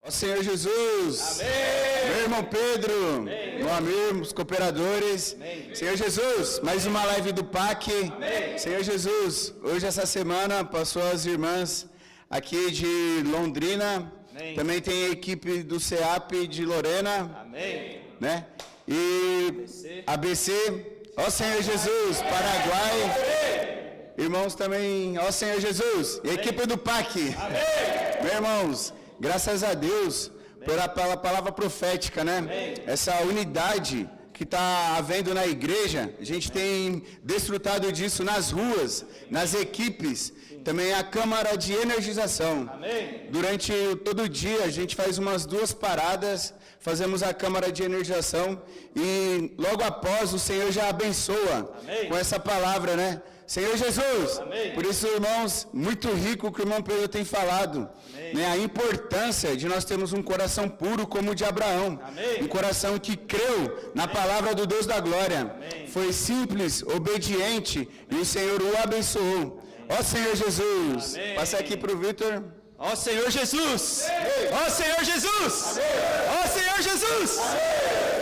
Ó Senhor Jesus. Amém. Meu irmão Pedro. Amém. Meu amigo, os cooperadores. Amém. Senhor Jesus, mais uma live do PAC. Amém. Senhor Jesus, hoje essa semana passou as irmãs aqui de Londrina. Amém. Também tem a equipe do CEAP de Lorena. Amém. Né? E ABC. Ó Senhor Jesus, Paraguai. Irmãos também, ó Senhor Jesus. E a equipe do PAC. Amém. Meus irmãos, graças a Deus pela palavra profética, né? Amém. Essa unidade que está havendo na igreja, a gente tem desfrutado disso nas ruas, nas equipes, também a câmara de energização. Amém. Durante todo o dia a gente faz umas 2 paradas, fazemos a câmara de energização e logo após o Senhor já abençoa. Amém. Com essa palavra, né? Senhor Jesus, Amém. Por isso, irmãos, muito rico o que o irmão Pedro tem falado, né? A importância de nós termos um coração puro como o de Abraão. Amém. Um coração que creu na palavra do Deus da glória. Amém. Foi simples, obediente e o Senhor o abençoou. Ó Senhor Jesus, Amém. passa aqui para o Vitor. Ó Senhor Jesus! Ó Senhor Jesus! Ó Senhor Jesus!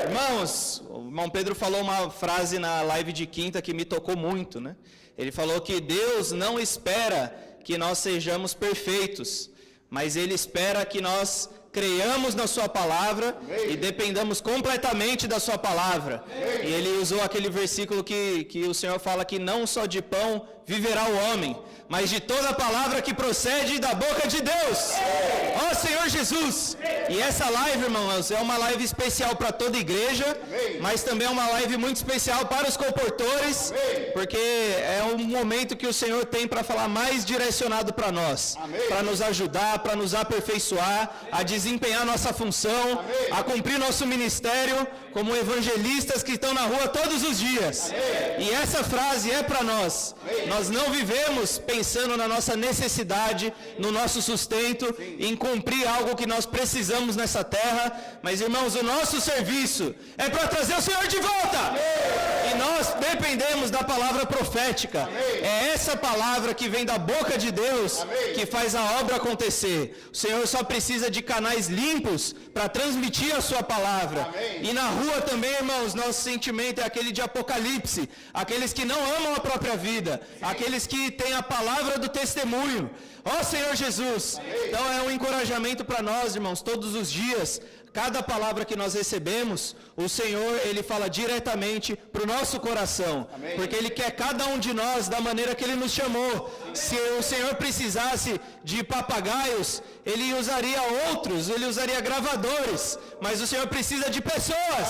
Irmãos, o irmão Pedro falou uma frase na live de quinta que me tocou muito, né? Ele falou que Deus não espera que nós sejamos perfeitos, mas Ele espera que nós creiamos na sua palavra e dependamos completamente da sua palavra. E ele usou aquele versículo que o Senhor fala que não só de pão viverá o homem, mas de toda a palavra que procede da boca de Deus. Ó Senhor Jesus! E essa live, irmãos, é uma live especial para toda a igreja, mas também é uma live muito especial para os comportores, porque é um momento que o Senhor tem para falar mais direcionado para nós, para nos ajudar, para nos aperfeiçoar, a desempenhar nossa função, a cumprir nosso ministério como evangelistas que estão na rua todos os dias. E essa frase é para nós. Nós não vivemos pensando na nossa necessidade, no nosso sustento, em cumprir algo que nós precisamos nessa terra, mas irmãos, o nosso serviço é para trazer o Senhor de volta. E nós dependemos da palavra profética. É essa palavra que vem da boca de Deus que faz a obra acontecer. O Senhor só precisa de canais limpos para transmitir a sua palavra. E na rua também, irmãos, nosso sentimento é aquele de Apocalipse, aqueles que não amam a própria vida, aqueles que têm a palavra do testemunho. Ó Senhor Jesus! Então é um encorajamento para nós, irmãos, todos os dias. Cada palavra que nós recebemos, o Senhor, Ele fala diretamente para o nosso coração. Porque Ele quer cada um de nós da maneira que Ele nos chamou. Se o Senhor precisasse de papagaios, Ele usaria outros, Ele usaria gravadores. Mas o Senhor precisa de pessoas.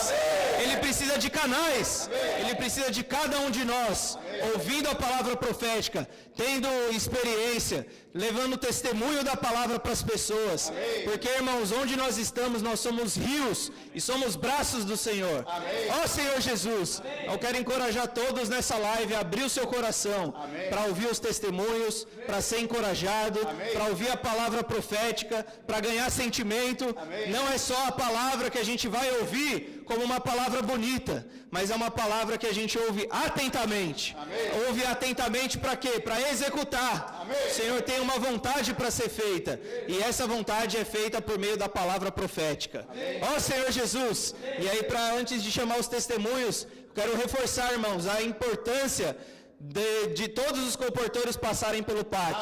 Ele precisa de canais. Ele precisa de cada um de nós, ouvindo a palavra profética, tendo experiência, levando testemunho da palavra para as pessoas. Porque, irmãos, onde nós estamos, nós somos rios e somos braços do Senhor. Ó Senhor Jesus, eu quero encorajar todos nessa live a abrir o seu coração para ouvir os testemunhos, para ser encorajado, para ouvir a palavra profética, para ganhar sentimento. Não é só a palavra que a gente vai ouvir como uma palavra bonita, mas é uma palavra que a gente ouve atentamente. Ouve atentamente para quê? Para executar. O Senhor tem uma vontade para ser feita, e essa vontade é feita por meio da palavra profética. Ó Senhor Jesus! E aí, antes de chamar os testemunhos, quero reforçar, irmãos, a importância de todos os comportores passarem pelo PAC.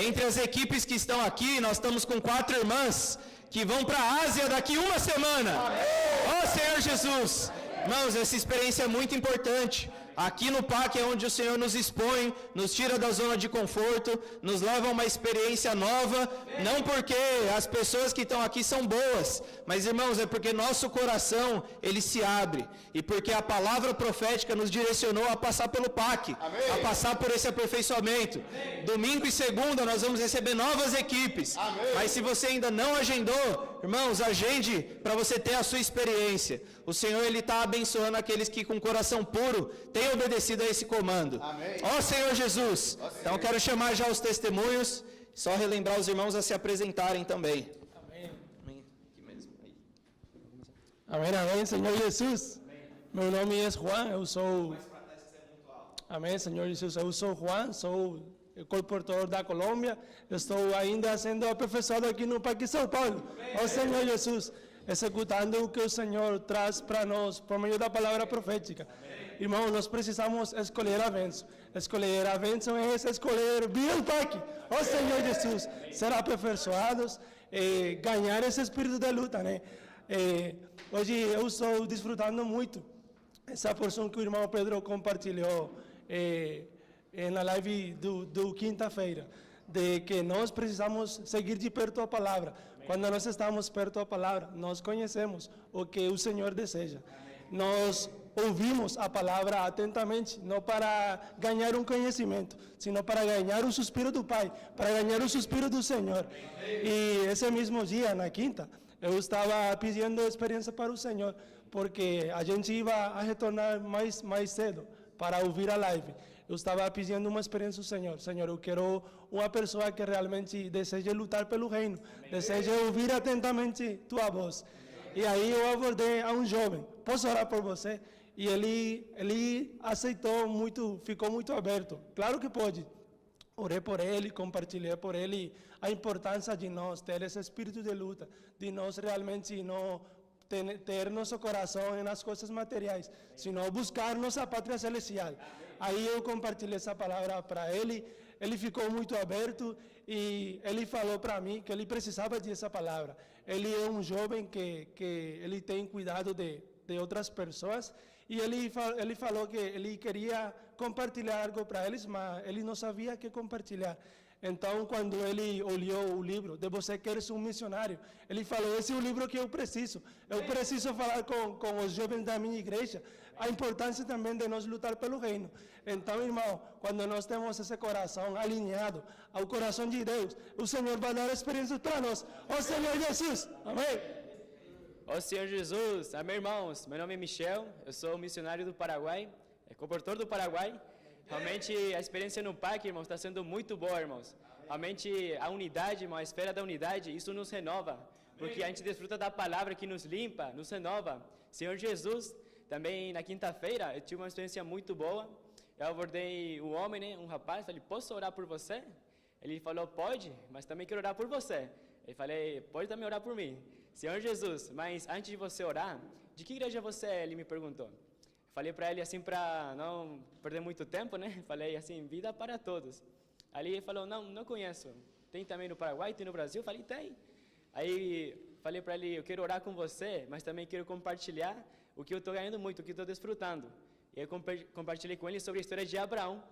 Entre as equipes que estão aqui, nós estamos com 4 irmãs que vão para a Ásia daqui uma semana. Ó Senhor Jesus! Irmãos, essa experiência é muito importante. Aqui no PAC é onde o Senhor nos expõe, nos tira da zona de conforto, nos leva a uma experiência nova, não porque as pessoas que estão aqui são boas, mas, irmãos, é porque nosso coração, ele se abre, e porque a palavra profética nos direcionou a passar pelo PAC, a passar por esse aperfeiçoamento. Domingo e segunda nós vamos receber novas equipes, mas se você ainda não agendou, irmãos, agende para você ter a sua experiência. O Senhor, Ele está abençoando aqueles que com coração puro têm obedecido a esse comando. Ó Senhor Jesus! Então quero chamar já os testemunhos, só relembrar os irmãos a se apresentarem também. Amém, amém, Senhor Jesus. Meu nome é Juan, eu sou... Amém, Senhor Jesus, eu sou Juan, sou comportador da Colômbia, estou ainda sendo aperfeiçoado aqui no Parque São Paulo. Ó Senhor Jesus, executando o que o Senhor traz para nós, por meio da palavra profética. Irmão, nós precisamos escolher a bênção. Escolher a bênção é escolher vir ao Parque. Ó Senhor Jesus, ser aperfeiçoados, ganhar esse espírito de luta, né? Hoje eu estou desfrutando muito essa porção que o irmão Pedro compartilhou na live do quinta-feira, de que nós precisamos seguir de perto a palavra. Quando nós estamos perto da palavra, nós conhecemos o que o Senhor deseja. Nós ouvimos a palavra atentamente, não para ganhar um conhecimento, sino para ganhar o suspiro do Pai, para ganhar o suspiro do Senhor. E esse mesmo dia, na quinta, eu estava pedindo experiência para o Senhor, porque a gente ia a retornar mais cedo para ouvir a live. Eu estava pedindo uma experiência ao Senhor. Senhor, eu quero uma pessoa que realmente deseja lutar pelo reino, deseja ouvir atentamente tua voz. E aí eu abordei a um jovem, posso orar por você? E ele aceitou muito, ficou muito aberto. Claro que pode. Orei por ele, compartilhei por ele a importância de nós ter esse espírito de luta, de nós realmente não ter nosso coração nas coisas materiais, sino buscar nossa pátria celestial. Aí eu compartilhei essa palavra para ele, ele ficou muito aberto e ele falou para mim que ele precisava dessa palavra. Ele é um jovem que ele tem cuidado de outras pessoas e ele falou que ele queria compartilhar algo para eles, mas ele não sabia o que compartilhar. Então, quando ele olhou o livro, de Você Queres um Missionário, ele falou, esse é o livro que eu preciso. Eu preciso falar com os jovens da minha igreja, a importância também de nós lutar pelo reino. Então, irmão, quando nós temos esse coração alinhado ao coração de Deus, o Senhor vai dar experiência para nós. Ó Senhor Jesus, amém? Ó Senhor Jesus, amém, irmãos. Meu nome é Michel, eu sou missionário do Paraguai, comportador do Paraguai. Realmente a experiência no parque, irmãos, está sendo muito boa, irmãos. Realmente a unidade, irmão, a esfera da unidade, isso nos renova, porque a gente desfruta da palavra que nos limpa, nos renova. Senhor Jesus, também na quinta-feira eu tive uma experiência muito boa. Eu abordei um homem, né, um rapaz, falei, posso orar por você? Ele falou, pode, mas também quero orar por você. Eu falei, pode também orar por mim. Senhor Jesus, mas antes de você orar, de que igreja você é? Ele me perguntou. Falei para ele assim, para não perder muito tempo, né? Falei assim, vida para todos. Aí ele falou, não conheço. Tem também no Paraguai, tem no Brasil? Falei, tem. Aí falei para ele, eu quero orar com você, mas também quero compartilhar o que eu estou ganhando muito, o que estou desfrutando. E eu compartilhei com ele sobre a história de Abraão,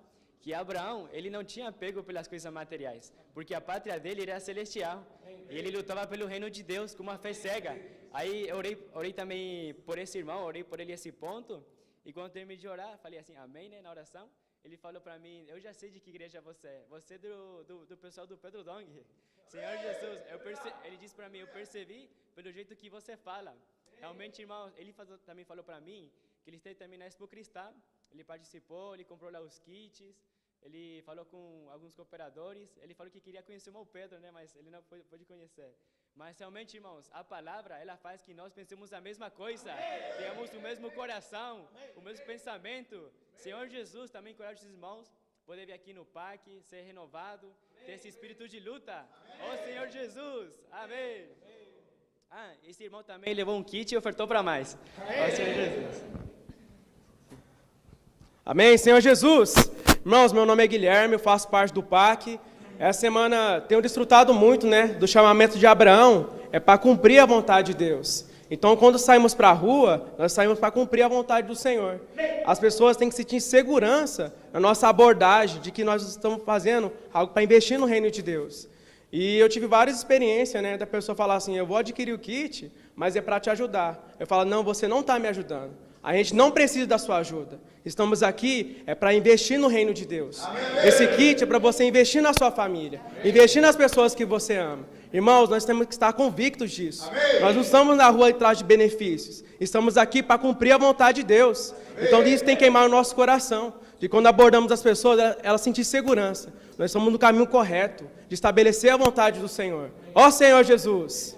que Abraão, ele não tinha apego pelas coisas materiais, porque a pátria dele era celestial, e ele lutava pelo reino de Deus com uma fé cega. Aí eu orei também por esse irmão, orei por ele esse ponto, e quando terminei de orar, falei assim, amém, né, na oração, ele falou para mim, eu já sei de que igreja você é do pessoal do Pedro Dong. Senhor Jesus, ele disse para mim, eu percebi pelo jeito que você fala. Realmente, irmão, ele também falou para mim, que ele esteve também na Expo Cristal, ele participou, ele comprou lá os kits, ele falou com alguns cooperadores, ele falou que queria conhecer o irmão Pedro, né, mas ele não pôde conhecer. Mas realmente, irmãos, a palavra, ela faz que nós pensemos a mesma coisa, tenhamos o mesmo coração, o mesmo pensamento. Senhor Jesus, também encoraja os irmãos, poder vir aqui no parque, ser renovado, ter esse espírito de luta. Ó Senhor Jesus, amém. Esse irmão também levou um kit e ofertou para mais. Ó Senhor Jesus. Amém, Senhor Jesus. Irmãos, meu nome é Guilherme, eu faço parte do PAC. Essa semana tenho desfrutado muito, né, do chamamento de Abraão, para cumprir a vontade de Deus. Então, quando saímos para a rua, nós saímos para cumprir a vontade do Senhor. As pessoas têm que sentir segurança na nossa abordagem, de que nós estamos fazendo algo para investir no reino de Deus. E eu tive várias experiências, né, da pessoa falar assim, eu vou adquirir o kit, mas é para te ajudar. Eu falo, não, você não está me ajudando. A gente não precisa da sua ajuda. Estamos aqui para investir no reino de Deus. Amém. Esse kit é para você investir na sua família, investir nas pessoas que você ama. Irmãos, nós temos que estar convictos disso. Amém. Nós não estamos na rua atrás de benefícios. Estamos aqui para cumprir a vontade de Deus. Amém. Então isso tem que queimar o nosso coração. De quando abordamos as pessoas, elas sentir segurança. Nós estamos no caminho correto de estabelecer a vontade do Senhor. Ó Senhor Jesus.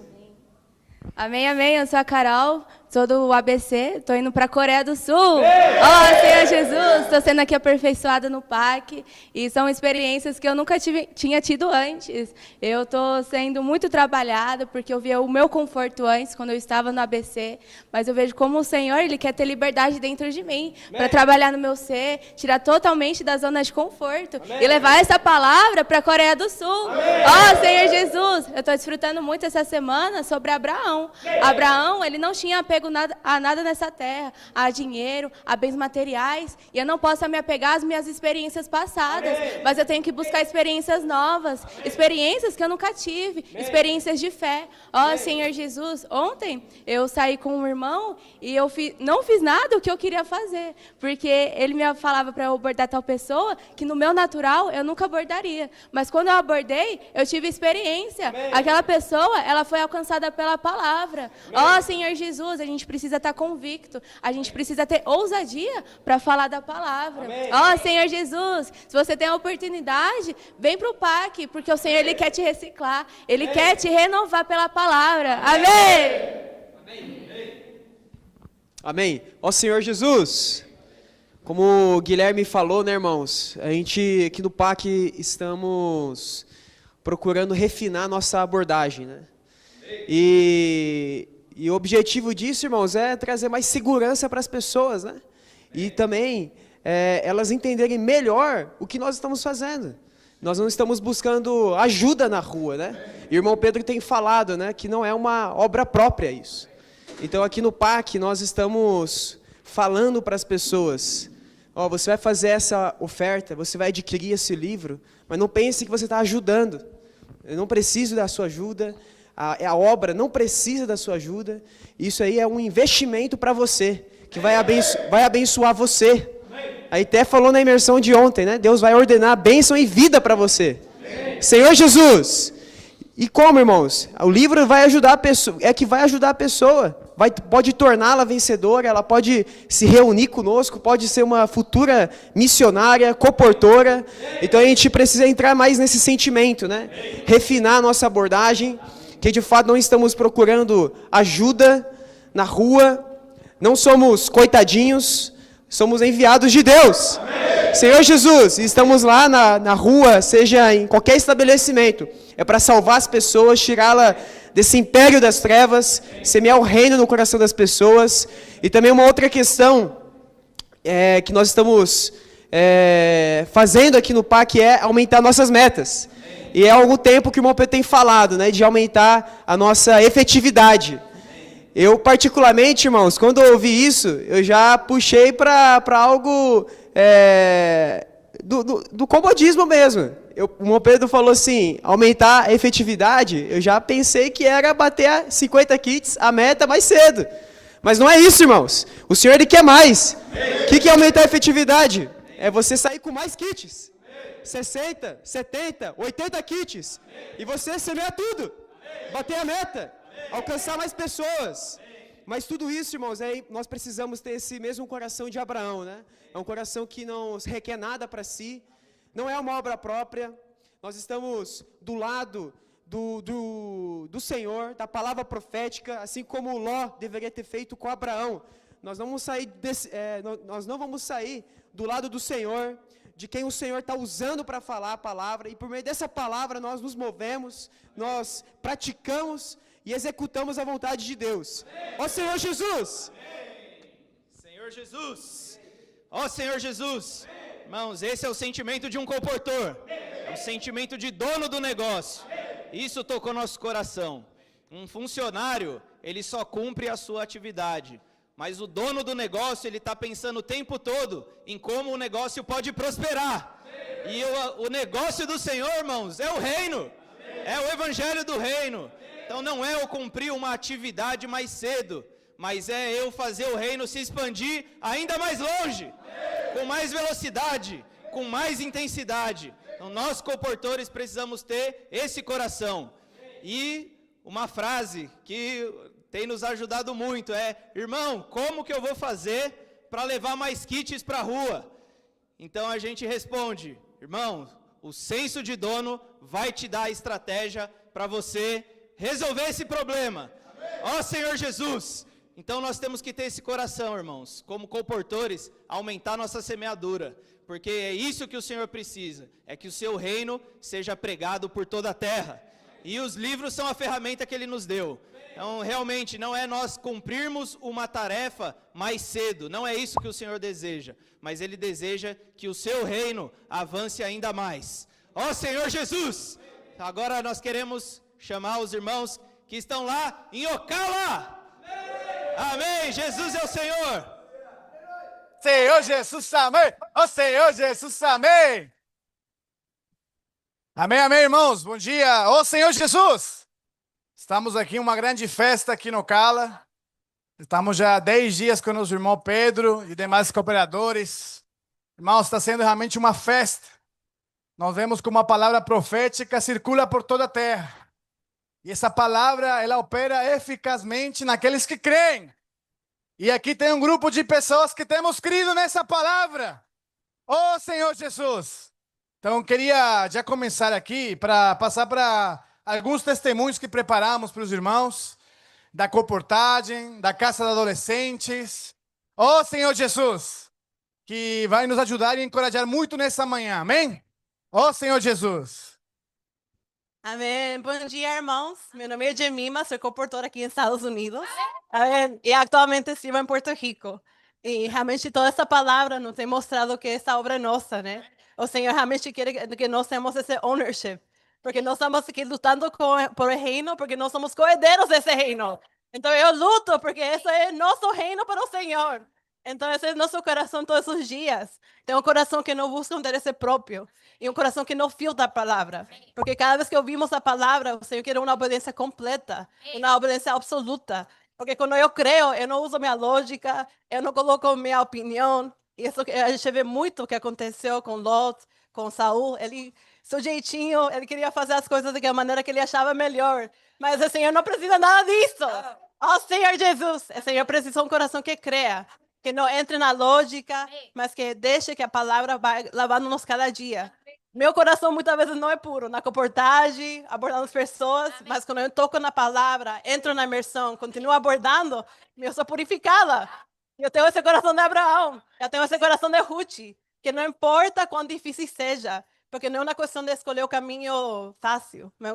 Amém, amém. Eu sou a Carol, sou do ABC, estou indo para a Coreia do Sul. Ó Senhor Jesus, estou sendo aqui aperfeiçoada no PAC e são experiências que eu nunca tinha tido antes. Eu estou sendo muito trabalhada porque eu via o meu conforto antes, quando eu estava no ABC, mas eu vejo como o Senhor, Ele quer ter liberdade dentro de mim, para trabalhar no meu ser, tirar totalmente da zona de conforto e levar essa palavra para a Coreia do Sul. Ó, Senhor Jesus, eu estou desfrutando muito essa semana sobre Abraão. Abraão, ele não tinha apego a nada nessa terra, a dinheiro, a bens materiais, e eu não posso me apegar às minhas experiências passadas, mas eu tenho que buscar experiências novas, experiências que eu nunca tive, experiências de fé. Ó, Senhor Jesus, ontem eu saí com um irmão e eu não fiz nada o que eu queria fazer, porque ele me falava para eu abordar tal pessoa que no meu natural eu nunca abordaria, mas quando eu abordei, eu tive experiência. Aquela pessoa, ela foi alcançada pela palavra. Ó, Senhor Jesus, a gente precisa estar convicto, a gente precisa ter ousadia para falar da palavra. Ó, Senhor Jesus, se você tem a oportunidade, vem para o PAC, porque o Senhor, Ele quer te reciclar, Ele quer te renovar pela palavra. Amém! Amém. Ó Senhor Jesus, como o Guilherme falou, né, irmãos, a gente aqui no PAC estamos procurando refinar nossa abordagem, né? E o objetivo disso, irmãos, é trazer mais segurança para as pessoas, né? E também elas entenderem melhor o que nós estamos fazendo. Nós não estamos buscando ajuda na rua, né? E o irmão Pedro tem falado, né, que não é uma obra própria isso. Então aqui no PAC nós estamos falando para as pessoas, ó, você vai fazer essa oferta, você vai adquirir esse livro, mas não pense que você está ajudando. Eu não preciso da sua ajuda. A obra não precisa da sua ajuda. Isso aí é um investimento para você, que vai abençoar você. Aí até falou na imersão de ontem, né? Deus vai ordenar bênção e vida para você. Senhor Jesus. E como, irmãos? O livro vai ajudar a pessoa, vai ajudar a pessoa. Pode torná-la vencedora, ela pode se reunir conosco, pode ser uma futura missionária, coportora. Então a gente precisa entrar mais nesse sentimento, né? Refinar a nossa abordagem, que de fato não estamos procurando ajuda na rua, não somos coitadinhos, somos enviados de Deus. Amém. Senhor Jesus, estamos lá na rua, seja em qualquer estabelecimento, é para salvar as pessoas, tirá-la desse império das trevas, semear o reino no coração das pessoas. E também uma outra questão que nós estamos fazendo aqui no PAC é aumentar nossas metas. E é há algum tempo que o irmão Pedro tem falado, né, de aumentar a nossa efetividade. Eu, particularmente, irmãos, quando eu ouvi isso, eu já puxei para algo do comodismo mesmo. O irmão Pedro falou assim, aumentar a efetividade, eu já pensei que era bater 50 kits, a meta, mais cedo. Mas não é isso, irmãos. O Senhor, Ele quer mais. O que é aumentar a efetividade? É você sair com mais kits. 60, 70, 80 kits. E você semear tudo. Bater a meta. Alcançar mais pessoas. Mas tudo isso, irmãos, nós precisamos ter esse mesmo coração de Abraão, né? É um coração que não requer nada para si. Não é uma obra própria. Nós estamos do lado do Senhor, da palavra profética, assim como Ló deveria ter feito com Abraão. Nós não vamos sair do lado do Senhor, de quem o Senhor está usando para falar a palavra, e por meio dessa palavra nós nos movemos, nós praticamos e executamos a vontade de Deus. Ó Senhor Jesus! Senhor Jesus! Ó Senhor Jesus! Irmãos, esse é o sentimento de um comportor, é o sentimento de dono do negócio. Isso tocou nosso coração. Um funcionário, ele só cumpre a sua atividade. Mas o dono do negócio, ele está pensando o tempo todo em como o negócio pode prosperar. E o negócio do Senhor, irmãos, é o reino. É o evangelho do reino. Então não é eu cumprir uma atividade mais cedo, mas é eu fazer o reino se expandir ainda mais longe, com mais velocidade, com mais intensidade. Então nós, comportores, precisamos ter esse coração. E uma frase que tem nos ajudado muito é: irmão, como que eu vou fazer para levar mais kits para a rua? Então a gente responde: irmão, o senso de dono vai te dar a estratégia para você resolver esse problema. Ó Senhor Jesus, Então nós temos que ter esse coração, irmãos, como comportores, aumentar nossa semeadura, porque é isso que o Senhor precisa, é que o seu reino seja pregado por toda a terra. E os livros são a ferramenta que Ele nos deu. Então, realmente, não é nós cumprirmos uma tarefa mais cedo, não é isso que o Senhor deseja, mas Ele deseja que o seu reino avance ainda mais. Ó Senhor Jesus! Agora nós queremos chamar os irmãos que estão lá em Ocala. Amém! Jesus é o Senhor! Senhor Jesus, amém! Ó Senhor Jesus, amém! Amém, amém, irmãos, bom dia! Ó Senhor Jesus! Estamos aqui em uma grande festa aqui no Ocala. Estamos já há 10 dias com o nosso irmão Pedro e demais cooperadores. Irmãos, está sendo realmente uma festa. Nós vemos como a palavra profética circula por toda a terra. E essa palavra, ela opera eficazmente naqueles que creem. E aqui tem um grupo de pessoas que temos crido nessa palavra. Ó Senhor Jesus! Então, queria já começar aqui para passar para alguns testemunhos que preparamos para os irmãos, da comportagem, da Casa de Adolescentes. Ó Senhor Jesus, que vai nos ajudar e encorajar muito nessa manhã, amém? Ó Senhor Jesus. Amém. Bom dia, irmãos. Meu nome é Jemima, sou comportora aqui nos Estados Unidos. Amém. E atualmente sirvo em Porto Rico. E realmente toda essa palavra nos tem mostrado que essa obra é nossa, né? O Senhor realmente quer que nós tenhamos esse ownership. Porque nós estamos aqui lutando por o reino, porque nós somos coerdeiros desse reino. Então eu luto, porque esse é nosso reino para o Senhor. Então esse é nosso coração todos os dias. Tem um coração que não busca um interesse próprio. E um coração que não filtra a palavra. Porque cada vez que ouvimos a palavra, o Senhor quer uma obediência completa. Uma obediência absoluta. Porque quando eu creio, eu não uso minha lógica, eu não coloco minha opinião. E isso a gente vê muito o que aconteceu com Lot, com Saul. Ele, seu jeitinho, ele queria fazer as coisas da maneira que ele achava melhor. Mas o Senhor não precisa nada disso. Ó Senhor Jesus, o Senhor precisa de um coração que creia. Que não entre na lógica, mas que deixe que a palavra vá lavando-nos cada dia. Meu coração muitas vezes não é puro, na comportagem, abordando as pessoas, mas quando eu toco na palavra, entro na imersão, continuo abordando, eu sou purificada. Eu tenho esse coração de Abraão, eu tenho esse coração de Ruth, que não importa quão difícil seja, porque não é uma questão de escolher o caminho fácil, mas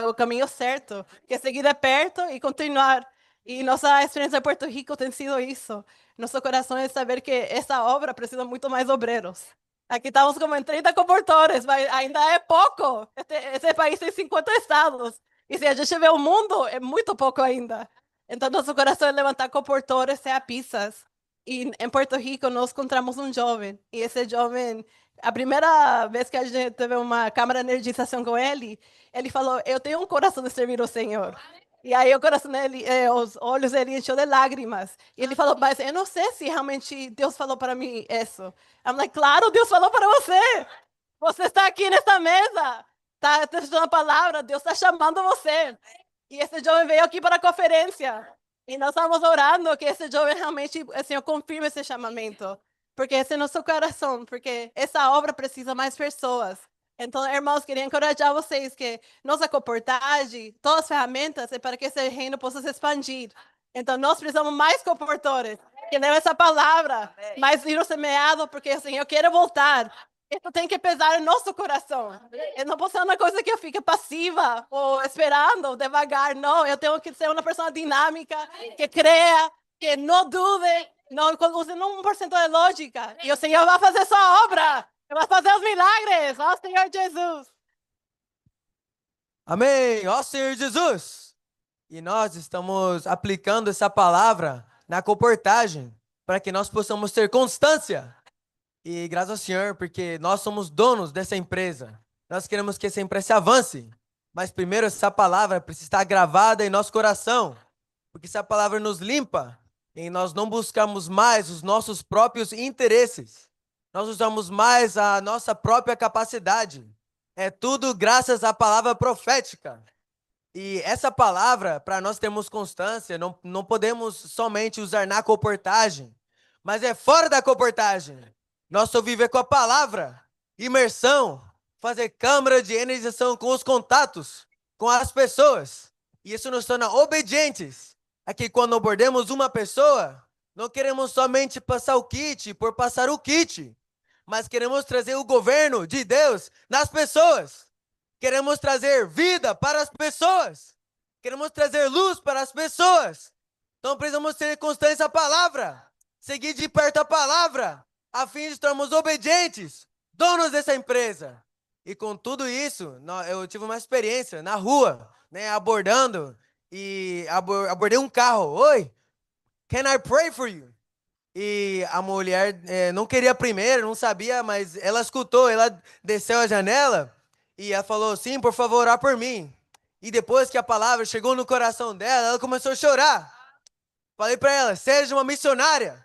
o caminho certo, que é seguir de perto e continuar. E nossa experiência em Porto Rico tem sido isso. Nosso coração é saber que essa obra precisa muito mais obreiros. Aqui estamos como em 30 comportores, mas ainda é pouco. Esse país tem 50 estados. E se a gente vê o mundo, é muito pouco ainda. Então, nosso coração é levantar comportores, ser pizzas. E em Porto Rico, nós encontramos um jovem. E esse jovem, a primeira vez que a gente teve uma câmara de energização com ele, ele falou, eu tenho um coração de servir o Senhor. E aí o coração dele, os olhos dele encheu de lágrimas. E ele falou, mas eu não sei se realmente Deus falou para mim isso. I'm like, claro, Deus falou para você. Você está aqui nessa mesa. Está estudando a palavra, Deus está chamando você. E esse jovem veio aqui para a conferência. E nós estamos orando que esse jovem realmente, o Senhor confirme esse chamamento. Porque esse é nosso coração. Porque essa obra precisa mais pessoas. Então, irmãos, queria encorajar vocês que nossa comportagem, todas as ferramentas é para que esse reino possa se expandir. Então, nós precisamos mais comportores, que levam essa palavra, mais livro semeado, porque assim, eu quero voltar. Isso tem que pesar no nosso coração. Eu não posso ser uma coisa que eu fique passiva, ou esperando, devagar. Não, eu tenho que ser uma pessoa dinâmica, que creia, que não dude, não use 1% de lógica. E o Senhor vai fazer sua obra. Vai fazer os milagres, ó Senhor Jesus. Amém, ó Senhor Jesus. E nós estamos aplicando essa palavra na comportagem, para que nós possamos ter constância. E graças ao Senhor, porque nós somos donos dessa empresa. Nós queremos que essa empresa avance. Mas primeiro essa palavra precisa estar gravada em nosso coração. Porque essa palavra nos limpa. E nós não buscamos mais os nossos próprios interesses. Nós usamos mais a nossa própria capacidade. É tudo graças à palavra profética. E essa palavra, para nós termos constância, não podemos somente usar na comportagem, mas é fora da comportagem. Nós só viver com a palavra, imersão, fazer câmara de energização com os contatos, com as pessoas. E isso nos torna obedientes. é que quando abordemos uma pessoa, não queremos somente passar o kit por passar o kit, mas queremos trazer o governo de Deus nas pessoas. Queremos trazer vida para as pessoas. Queremos trazer luz para as pessoas. Então precisamos ter constância à palavra, seguir de perto a palavra, a fim de estarmos obedientes, donos dessa empresa. E com tudo isso, eu tive uma experiência na rua, né, abordando, e abordei um carro. Oi, can I pray for you? E a mulher não queria primeiro, não sabia, mas ela escutou, ela desceu a janela e ela falou, sim, por favor, orar por mim. E depois que a palavra chegou no coração dela, ela começou a chorar. Falei para ela, seja uma missionária.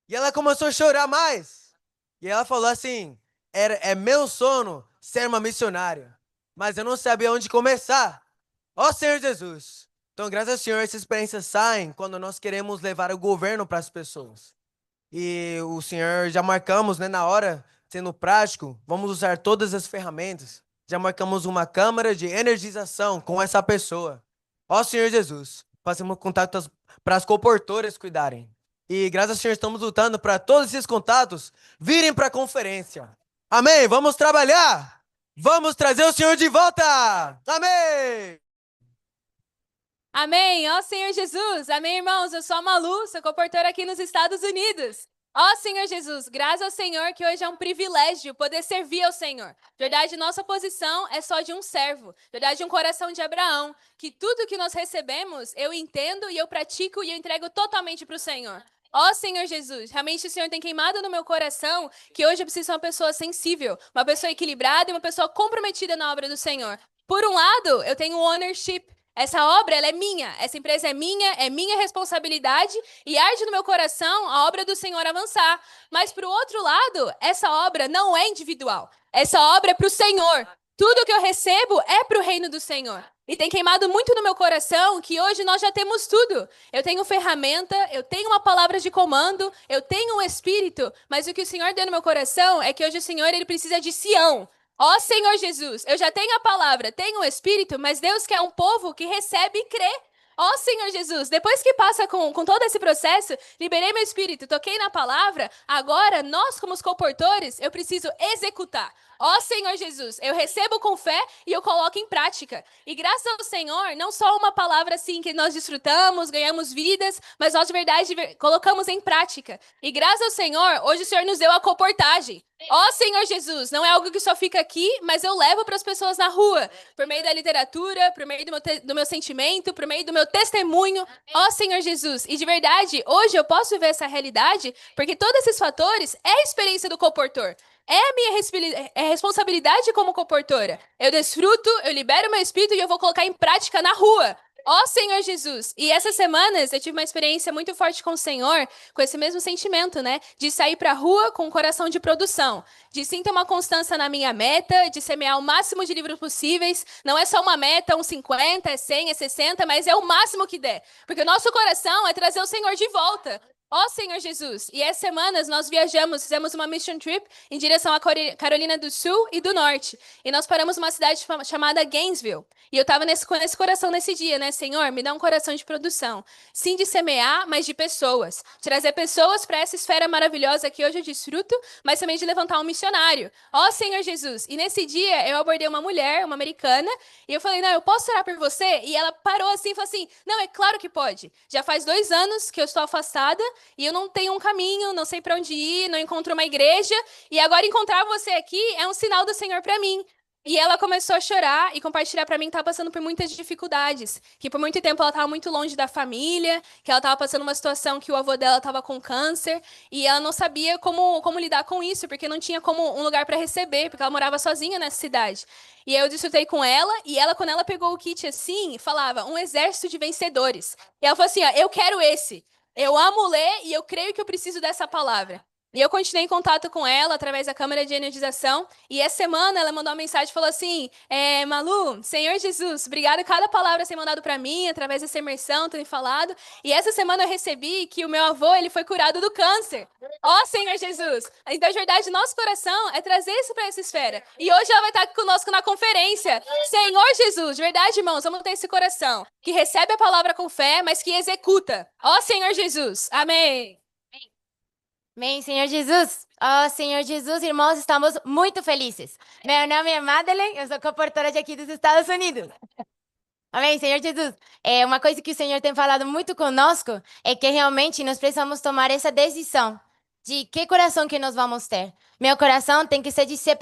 E ela começou a chorar mais. E ela falou assim, é meu sono ser uma missionária, mas eu não sabia onde começar. Ó Senhor Jesus. Então, graças ao Senhor, essas experiências saem quando nós queremos levar o governo para as pessoas. E o Senhor, já marcamos, né, na hora, sendo prático, vamos usar todas as ferramentas. Já marcamos uma câmara de energização com essa pessoa. Ó Senhor Jesus, fazemos contatos para as comportoras cuidarem. E graças ao Senhor estamos lutando para todos esses contatos virem para a conferência. Amém? Vamos trabalhar? Vamos trazer o Senhor de volta! Amém! Amém, ó Senhor Jesus. Amém, irmãos. Eu sou a Malu, sou comportora aqui nos Estados Unidos. Ó Senhor Jesus, graças ao Senhor que hoje é um privilégio poder servir ao Senhor. Verdade, nossa posição é só de um servo. Verdade, um coração de Abraão. Que tudo que nós recebemos, eu entendo e eu pratico e eu entrego totalmente para o Senhor. Ó Senhor Jesus, realmente o Senhor tem queimado no meu coração que hoje eu preciso ser uma pessoa sensível, uma pessoa equilibrada e uma pessoa comprometida na obra do Senhor. Por um lado, eu tenho ownership. Essa obra, ela é minha, essa empresa é minha responsabilidade e arde no meu coração a obra do Senhor avançar. Mas, por outro lado, essa obra não é individual. Essa obra é para o Senhor. Tudo que eu recebo é para o reino do Senhor. E tem queimado muito no meu coração que hoje nós já temos tudo. Eu tenho ferramenta, eu tenho uma palavra de comando, eu tenho um espírito, mas o que o Senhor deu no meu coração é que hoje o Senhor ele precisa de Sião. Ó Senhor Jesus, eu já tenho a palavra, tenho o Espírito, mas Deus quer um povo que recebe e crê. Ó Senhor Jesus, depois que passa com todo esse processo, liberei meu Espírito, toquei na palavra, agora nós como os comportores, eu preciso executar. Ó Senhor Jesus, eu recebo com fé e eu coloco em prática. E graças ao Senhor, não só uma palavra assim que nós desfrutamos, ganhamos vidas, mas nós de verdade colocamos em prática. E graças ao Senhor, hoje o Senhor nos deu a comportagem. Ó Senhor Jesus, não é algo que só fica aqui, mas eu levo para as pessoas na rua, por meio da literatura, por meio do meu sentimento, por meio do meu testemunho. Ó Senhor Jesus, e de verdade, hoje eu posso viver essa realidade, porque todos esses fatores é a experiência do comportor. É a minha responsabilidade como comportora. Eu desfruto, eu libero meu espírito e eu vou colocar em prática na rua. Ó Senhor Jesus, e essas semanas eu tive uma experiência muito forte com o Senhor, com esse mesmo sentimento, né? De sair pra rua com um coração de produção, de sim ter uma constância na minha meta, de semear o máximo de livros possíveis. Não é só uma meta, uns 50, é 100, é 60, mas é o máximo que der. Porque o nosso coração é trazer o Senhor de volta. Ó Senhor Jesus, e essas semanas nós viajamos, fizemos uma mission trip em direção à Carolina do Sul e do Norte. E nós paramos numa cidade chamada Gainesville. E eu estava com esse coração nesse dia, né? Senhor, me dá um coração de produção. Sim de semear, mas de pessoas. Trazer pessoas para essa esfera maravilhosa que hoje eu desfruto, mas também de levantar um missionário. Ó Senhor Jesus, e nesse dia eu abordei uma mulher, uma americana, e eu falei, não, eu posso orar por você? E ela parou assim e falou assim, não, é claro que pode. Já faz 2 anos que eu estou afastada, e eu não tenho um caminho, não sei para onde ir, não encontro uma igreja, e agora encontrar você aqui é um sinal do Senhor para mim. E ela começou a chorar e compartilhar para mim que estava passando por muitas dificuldades, que por muito tempo ela estava muito longe da família, que ela estava passando uma situação que o avô dela estava com câncer, e ela não sabia como lidar com isso, porque não tinha como um lugar para receber, porque ela morava sozinha nessa cidade. E aí eu discutei com ela, e ela, quando ela pegou o kit assim, falava, um exército de vencedores. E ela falou assim, ó, eu quero esse. Eu amo ler e eu creio que eu preciso dessa palavra. E eu continuei em contato com ela através da câmera de energização. E essa semana ela mandou uma mensagem e falou assim: Malu, Senhor Jesus, obrigada cada palavra que você tem mandado para mim, através dessa imersão, tem falado. E essa semana eu recebi que o meu avô ele foi curado do câncer. Ó Senhor Jesus! Então, de verdade, nosso coração é trazer isso para essa esfera. E hoje ela vai estar conosco na conferência. Senhor Jesus, de verdade, irmãos, vamos ter esse coração que recebe a palavra com fé, mas que executa. Ó Senhor Jesus! Amém! Amém, Senhor Jesus. Oh, Senhor Jesus, irmãos, estamos muito felizes. Meu nome é Madeleine, eu sou comportora de aqui dos Estados Unidos. Amém, Senhor Jesus. Uma coisa que o Senhor tem falado muito conosco é que realmente nós precisamos tomar essa decisão de que coração que nós vamos ter. Meu coração tem que ser de se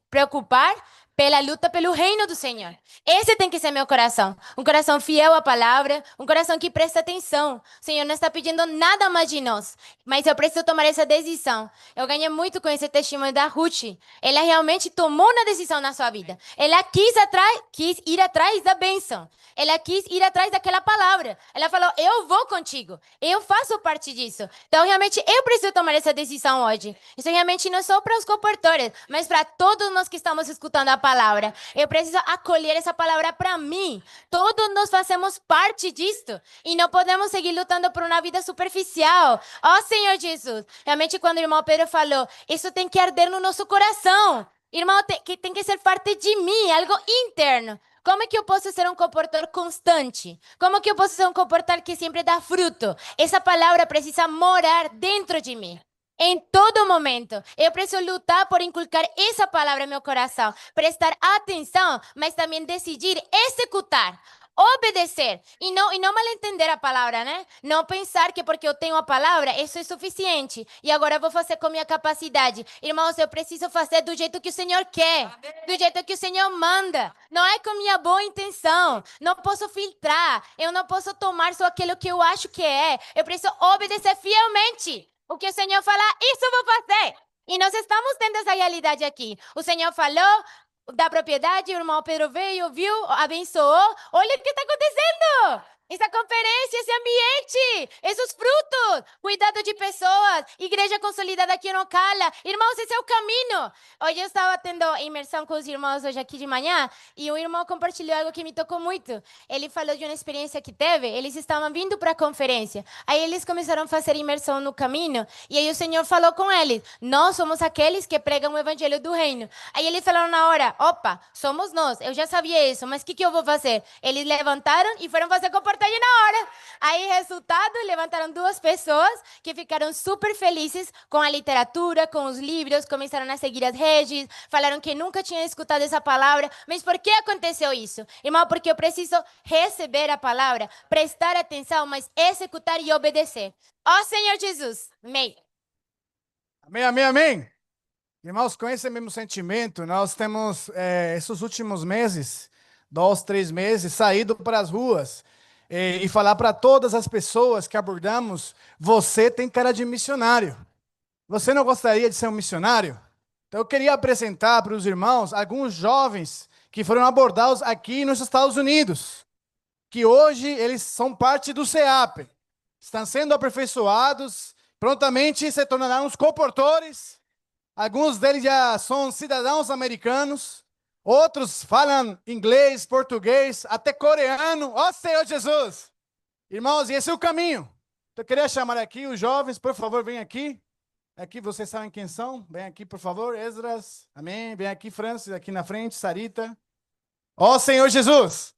preocupar pela luta pelo reino do Senhor. Esse tem que ser meu coração. Um coração fiel à palavra, um coração que presta atenção. O Senhor não está pedindo nada mais de nós, mas eu preciso tomar essa decisão. Eu ganhei muito com esse testemunho da Ruth. Ela realmente tomou uma decisão na sua vida. Ela quis ir atrás da bênção. Ela quis ir atrás daquela palavra. Ela falou, eu vou contigo. Eu faço parte disso. Então, realmente, eu preciso tomar essa decisão hoje. Isso realmente não é só para os comportores, mas para todos nós que estamos escutando a palavra. Eu preciso acolher essa palavra para mim. Todos nós fazemos parte disto. E não podemos seguir lutando por uma vida superficial. Ó Senhor Jesus. Realmente, quando o irmão Pedro falou, isso tem que arder no nosso coração. Irmão, tem que ser parte de mim, algo interno. Como é que eu posso ser um comportador constante? Como que eu posso ser um comportador que sempre dá fruto? Essa palavra precisa morar dentro de mim. Em todo momento, eu preciso lutar por inculcar essa palavra no meu coração, prestar atenção, mas também decidir executar, obedecer e não malentender a palavra, né? Não pensar que porque eu tenho a palavra, isso é suficiente e agora eu vou fazer com minha capacidade. Irmãos, eu preciso fazer do jeito que o Senhor quer, do jeito que o Senhor manda. Não é com minha boa intenção. Não posso filtrar. Eu não posso tomar só aquilo que eu acho que é. Eu preciso obedecer fielmente. O que o Senhor falar, isso eu vou fazer. E nós estamos tendo essa realidade aqui. O Senhor falou da propriedade, o irmão Pedro veio, viu, abençoou. Olha o que está acontecendo. Essa conferência, esse ambiente, esses frutos, cuidado de pessoas, igreja consolidada aqui no Cala. Irmãos, esse é o caminho. Hoje eu estava tendo imersão com os irmãos hoje aqui de manhã e um irmão compartilhou algo que me tocou muito. Ele falou de uma experiência que teve, eles estavam vindo para a conferência. Aí eles começaram a fazer imersão no caminho e aí o Senhor falou com eles, nós somos aqueles que pregam o evangelho do reino. Aí eles falaram na hora, opa, somos nós, eu já sabia isso, mas o que eu vou fazer? Eles levantaram e foram fazer comportamento na hora. Aí, resultado, levantaram 2 pessoas que ficaram super felizes com a literatura, com os livros, começaram a seguir as redes, falaram que nunca tinham escutado essa palavra. Mas por que aconteceu isso? Irmão, porque eu preciso receber a palavra, prestar atenção, mas executar e obedecer. Ó Senhor Jesus. Amém. Amém, amém, amém. Irmãos, com esse mesmo sentimento, nós temos, esses últimos meses, 2, 3 meses, saído para as ruas e falar para todas as pessoas que abordamos, você tem cara de missionário. Você não gostaria de ser um missionário? Então eu queria apresentar para os irmãos alguns jovens que foram abordados aqui nos Estados Unidos, que hoje eles são parte do CEAP, estão sendo aperfeiçoados, prontamente se tornarão os comportores. Alguns deles já são cidadãos americanos. Outros falam inglês, português, até coreano. Ó Senhor Jesus! Irmãos, e esse é o caminho. Então, eu queria chamar aqui os jovens, por favor, vem aqui. Aqui, vocês sabem quem são? Vem aqui, por favor, Esdras. Amém. Vem aqui, Francis, aqui na frente, Sarita. Ó Senhor Jesus!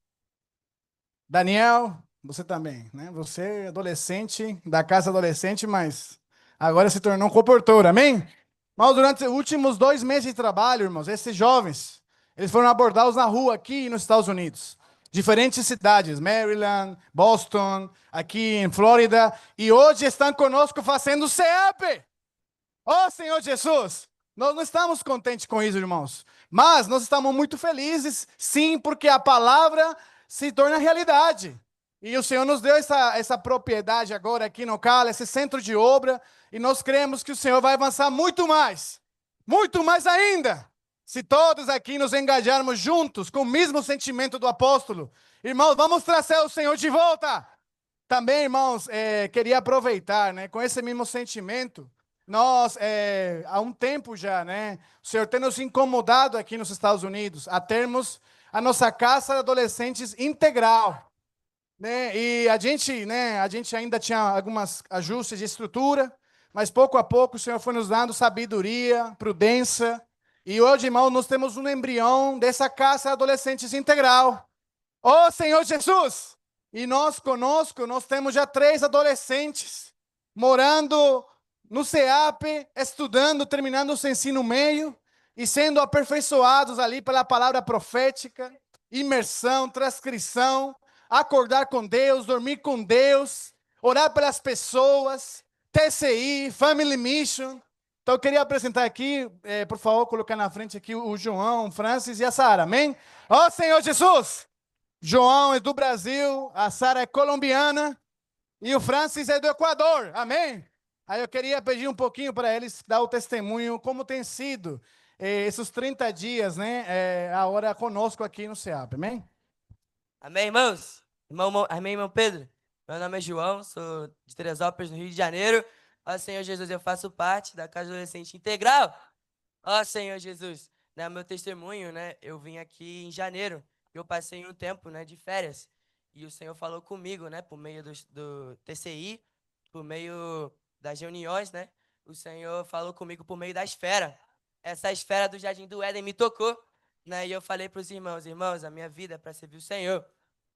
Daniel, você também, né? Você é adolescente, da casa adolescente, mas agora se tornou um comportor, amém? Mas durante os últimos 2 meses de trabalho, irmãos, esses jovens, eles foram abordados na rua aqui nos Estados Unidos. Diferentes cidades, Maryland, Boston, aqui em Flórida. E hoje estão conosco fazendo CEP. Oh, Senhor Jesus! Nós não estamos contentes com isso, irmãos. Mas nós estamos muito felizes, sim, porque a palavra se torna realidade. E o Senhor nos deu essa propriedade agora aqui no Cala, esse centro de obra. E nós cremos que o Senhor vai avançar muito mais ainda. Se todos aqui nos engajarmos juntos com o mesmo sentimento do apóstolo, irmãos, vamos trazer o Senhor de volta. Também, irmãos, queria aproveitar, né, com esse mesmo sentimento, nós, há um tempo já, né? O Senhor tem nos incomodado aqui nos Estados Unidos a termos a nossa casa de adolescentes integral, né? E a gente ainda tinha alguns ajustes de estrutura, mas pouco a pouco o Senhor foi nos dando sabedoria, prudência. E hoje, irmão, nós temos um embrião dessa casa de adolescentes integral. Oh, Senhor Jesus! E nós conosco, nós temos já 3 adolescentes morando no CEAP, estudando, terminando o seu ensino meio e sendo aperfeiçoados ali pela palavra profética, imersão, transcrição, acordar com Deus, dormir com Deus, orar pelas pessoas, TCI, Family Mission. Então eu queria apresentar aqui, por favor, colocar na frente aqui o João, o Francis e a Sara, amém? Ó Senhor Jesus! João é do Brasil, a Sara é colombiana e o Francis é do Equador, amém? Aí eu queria pedir um pouquinho para eles dar o testemunho, como tem sido esses 30 dias, né, a hora conosco aqui no CEAP, amém? Amém, irmãos? Amém, irmão Pedro? Meu nome é João, sou de Teresópolis, no Rio de Janeiro. Ó Senhor Jesus, eu faço parte da Casa Adolescente Integral. Ó Senhor Jesus, né, meu testemunho, né, eu vim aqui em janeiro. Eu passei um tempo, né, de férias, e o Senhor falou comigo, né, por meio do TCI, por meio das reuniões, né, o Senhor falou comigo por meio da esfera. Essa esfera do Jardim do Éden me tocou, né, e eu falei para os irmãos, a minha vida é para servir o Senhor.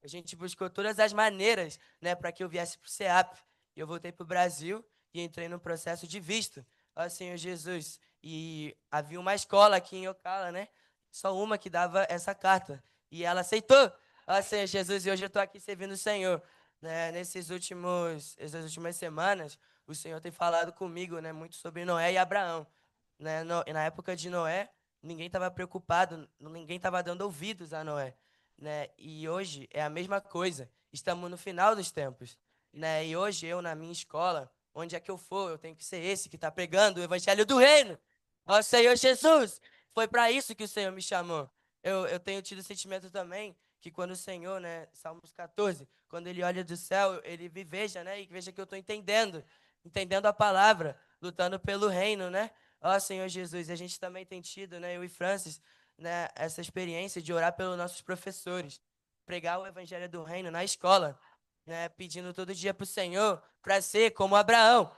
A gente buscou todas as maneiras, né, para que eu viesse para o CEAP. Eu voltei para o Brasil e entrei no processo de visto. Ó Senhor Jesus, e havia uma escola aqui em Ocala, né, só uma que dava essa carta. E ela aceitou. Ó Senhor Jesus, e hoje eu estou aqui servindo o Senhor. Né? Essas últimas semanas, o Senhor tem falado comigo, né, muito sobre Noé e Abraão. Né? Na época de Noé, ninguém estava preocupado, ninguém estava dando ouvidos a Noé. Né? E hoje é a mesma coisa. Estamos no final dos tempos. Né? E hoje eu, na minha escola, onde é que eu for, eu tenho que ser esse que está pregando o evangelho do reino. Ó Senhor Jesus, foi para isso que o Senhor me chamou. Eu tenho tido o sentimento também que quando o Senhor, né, Salmos 14, quando ele olha do céu, ele me veja, né, e veja que eu estou entendendo a palavra, lutando pelo reino, né? Ó Senhor Jesus, a gente também tem tido, né, eu e Francis, né, essa experiência de orar pelos nossos professores, pregar o evangelho do reino na escola, né, pedindo todo dia para o Senhor para ser como Abraão,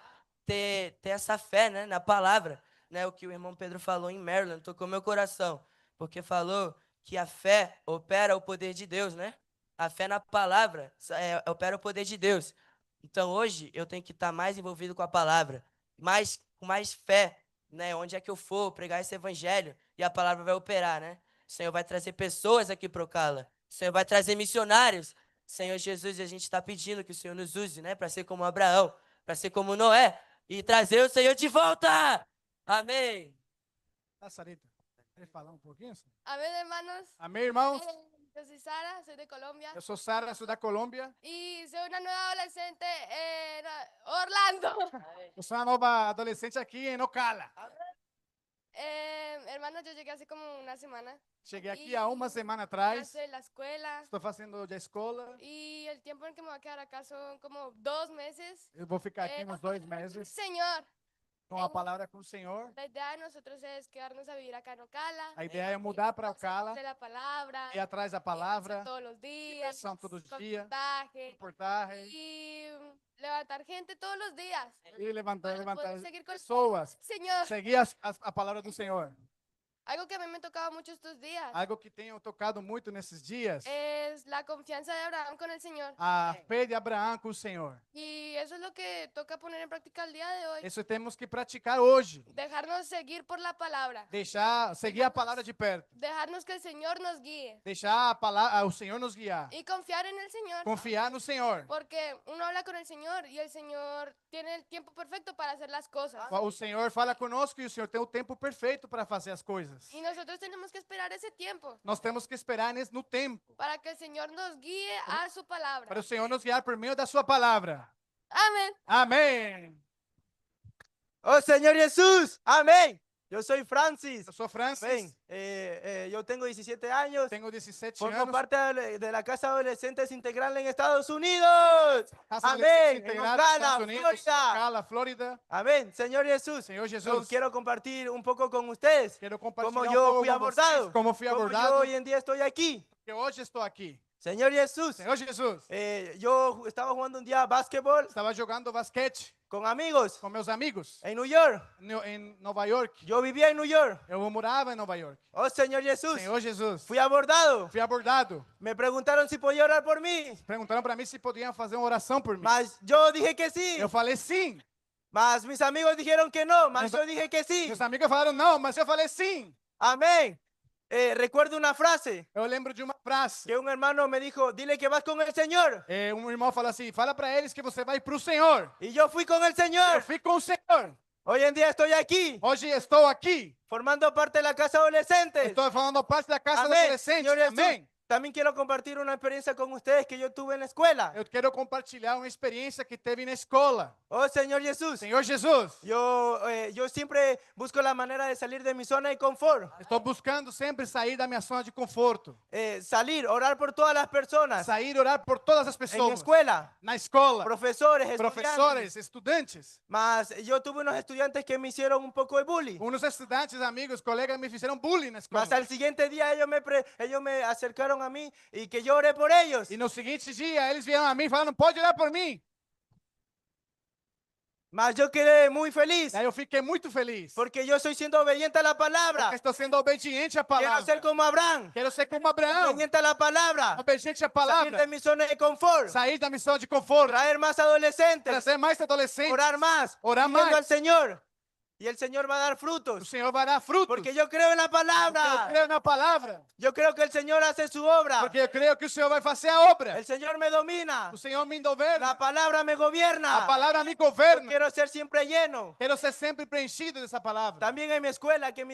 ter essa fé, né, na palavra, né, o que o irmão Pedro falou em Maryland, tocou meu coração. Porque falou que a fé opera o poder de Deus, né? A fé na palavra opera o poder de Deus. Então, hoje, eu tenho que estar mais envolvido com a palavra, com mais fé, né? Onde é que eu for pregar esse evangelho e a palavra vai operar, né? O Senhor vai trazer pessoas aqui para Ocala. O Senhor vai trazer missionários. Senhor Jesus, a gente está pedindo que o Senhor nos use, né? Para ser como Abraão, para ser como Noé e trazer o Senhor de volta. Amém. Sarita, ¿quieres falar um pouquinho? Amén, hermanos. Amém, irmãos? Yo soy Sara, soy de Colombia. Eu sou Sara, sou da Colômbia. Y soy una nueva adolescente en Orlando. Eu sou uma nova adolescente aqui em Ocala. Hermanos, yo llegué hace como una semana. Cheguei aqui há uma semana atrás. Estoy en la escuela. Estou fazendo a escola. Y el tiempo en que me voy a quedar acá son como 2 meses. Eu vou ficar aqui uns 2 meses. Señor. Com a palavra com o Senhor. La idea de nosotros es quedarnos a vivir acá en Ocala. A ideia é mudar para Ocala. De la palabra. Ir atrás da palavra. Todos los días. São todos os dias. Reportaje. Y levantar gente todos los días. E levantar pessoas. Senhor. Seguir a palavra do Senhor. Algo que a mí me tocaba mucho estos días. Algo que tenho tocado muito nesses dias. Es la confianza de Abraham con el Señor. A fé de Abraão com o Senhor. Y eso es lo que toca poner en práctica el día de hoy. Isso temos que praticar hoje. Dejarnos seguir por la palabra. Seguir a palavra de perto. Dejarnos que el Señor nos guíe. Deixar o Senhor nos guiar. Y confiar en el Señor. Confiar no Senhor. Porque uno habla con el Señor y el Señor tiene el tiempo perfecto para hacer las cosas. O Senhor fala conosco e o Senhor tem o tempo perfeito para fazer as coisas. Y nosotros tenemos que esperar ese tiempo. Nós temos que esperar no tempo. Para que el Señor nos guíe a su palabra. Para o Senhor nos guiar por meio da sua palavra. Amém. Amém. Ô Senhor Jesus, amém. Eu sou Francis. Eu sou Francis. Bem, eu tenho 17 anos. Tenho 17 Formo anos. parte de la Casa Adolescentes Integral en Estados Unidos. Casa Amén. Adolescente En Integral, Ocala, Estados Unidos, Florida. Ocala, Florida. Amén. Señor Jesús. Señor Yo Jesús. quiero compartir un poco con ustedes. Quero compartilhar Como um yo pouco fui com abordado. vocês, como fui Como abordado. yo hoy en día estoy aquí. Que hoje estou aqui. Señor Jesús. Senhor Jesus. Yo estaba jugando un día básquetbol Estava jogando basquete con amigos com meus amigos en New York. em Nova York. Yo vivía en New York. Eu morava em Nova York. Oh, Señor Jesús. Senhor Jesus. Fui abordado. Fui abordado. Me preguntaron si podía orar por mí. Perguntaram para mim se podiam fazer uma oração por mim. Mas yo dije que sí. Eu falei sim. Mas mis amigos dijeron que no. Mas yo dije que sí. Meus amigos falaram não, mas eu falei sim. Amén. Recuerdo una frase Eu lembro de uma frase. que un hermano me dijo, dile que vas con el Señor. Irmão falou assim, fala para eles que você vai para o Senhor. Y yo fui con el Eu Señor. fui com o Senhor. Hoy en día estoy aquí, Hoje estou aqui. formando parte de la Casa Adolescente. Estou falando parte da casa do Amén. adolescente. Señor Jesús. Amém. También quiero compartir una experiencia con ustedes que yo tuve en la escuela. Eu quero compartilhar uma experiência que teve na escola. Oh, Señor Jesús. Senhor Jesus. Yo siempre busco la manera de salir de mi zona de confort. Estou buscando sempre sair da minha zona de conforto. Salir, orar por todas las personas. Sair, orar por todas as En pessoas. escuela, Na escola. profesores, Professores, estudantes. Mas yo tuve unos estudiantes que me hicieron un poco de bullying. Uns estudantes, amigos, colegas me fizeram bullying na escola. Mas al siguiente día ellos me acercaron a mí y que yo oré por ellos. E no seguinte dia, eles vieram a mim e falaram, pode orar por mim. Mas yo quedé muy feliz. Aí eu fiquei muito feliz. Porque yo estoy siendo obediente a la palabra. Porque estou sendo obediente à Quiero palavra. ser como Abraham. Quero ser como Abraão. Obediente a la palabra. Obediente à Salir palavra. de mi zona de confort. Sair da missão de conforto. Traer más adolescentes. Trazer mais adolescentes. Orar más. Orar Siguiendo mais. al Señor. Y el Señor va a dar O frutos. Senhor vai dar frutos. Porque yo creo en la Eu palabra. creio na palavra. Yo creo que el Señor hace su obra. Porque eu creio que o Senhor vai fazer a obra. El Señor me domina. O Senhor me governa. La palabra me gobierna. A palavra me Yo governa. quiero ser siempre lleno. Quero ser sempre preenchido dessa palavra. También en mi escuela, que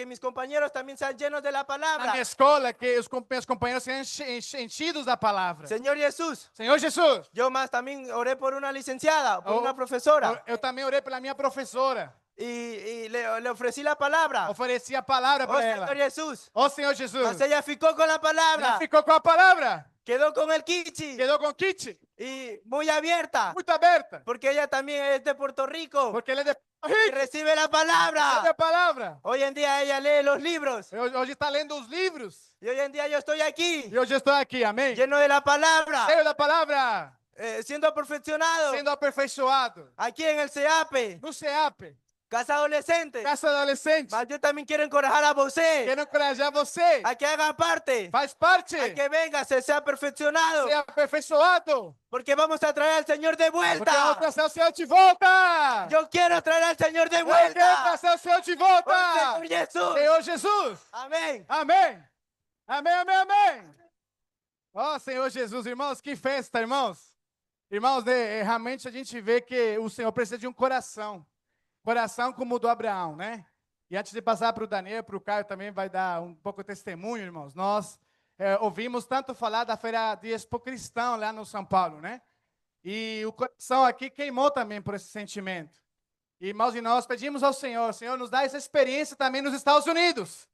mis compañeros también sean llenos de la Na palabra. minha escola, que os meus companheiros sejam enchidos da palavra. Señor Jesús, Senhor Jesus. yo más también oré por una licenciada, por una profesora, Eu também orei pela minha professora. y le ofrecí la palabra. Ofereci a palavra Oh, para ela. Señor Jesús. Ó Senhor Jesus. Mas ella ficó con la Ela palabra, ficou com a palavra. quedó con el kichi Quedou com o kit. y muy abierta, Muito aberta. porque ella también es de Puerto Rico Porque ele é de y recibe la Ele é palabra. da palavra. Hoy en día ella lee los libros Hoje está lendo os livros. y hoy en día yo estoy aquí, E hoje eu estou aqui, amém? lleno de la palabra, Cheio da palavra. siendo perfeccionado Sendo aperfeiçoado. aquí en el CEAPE, No CEAP. Casa Adolescente. Casa Adolescente. Mas yo también quiero encorajar a você Quero encorajar você. a que haga parte, Faz parte. a que venga, se sea perfeccionado, Seja aperfeiçoado. porque vamos a traer al Señor de Porque vamos vuelta. trazer o Senhor de volta. Yo quiero traer al Señor de Eu quero vuelta. trazer o Senhor de Oh, volta. Señor Jesús. Senhor Jesus. Amén. Amém. Amém, amém, amém. Ó, Senhor Jesus, irmãos, que festa, irmãos. Irmãos, realmente a gente vê que o Senhor precisa de um coração. Coração como o do Abraão, né? E antes de passar para o Daniel, para o Caio também vai dar um pouco de testemunho, irmãos. Nós ouvimos tanto falar da Feira de Expo Cristão lá no São Paulo, né? E o coração aqui queimou também por esse sentimento. Irmãos, e nós pedimos ao Senhor, Senhor, nos dá essa experiência também nos Estados Unidos.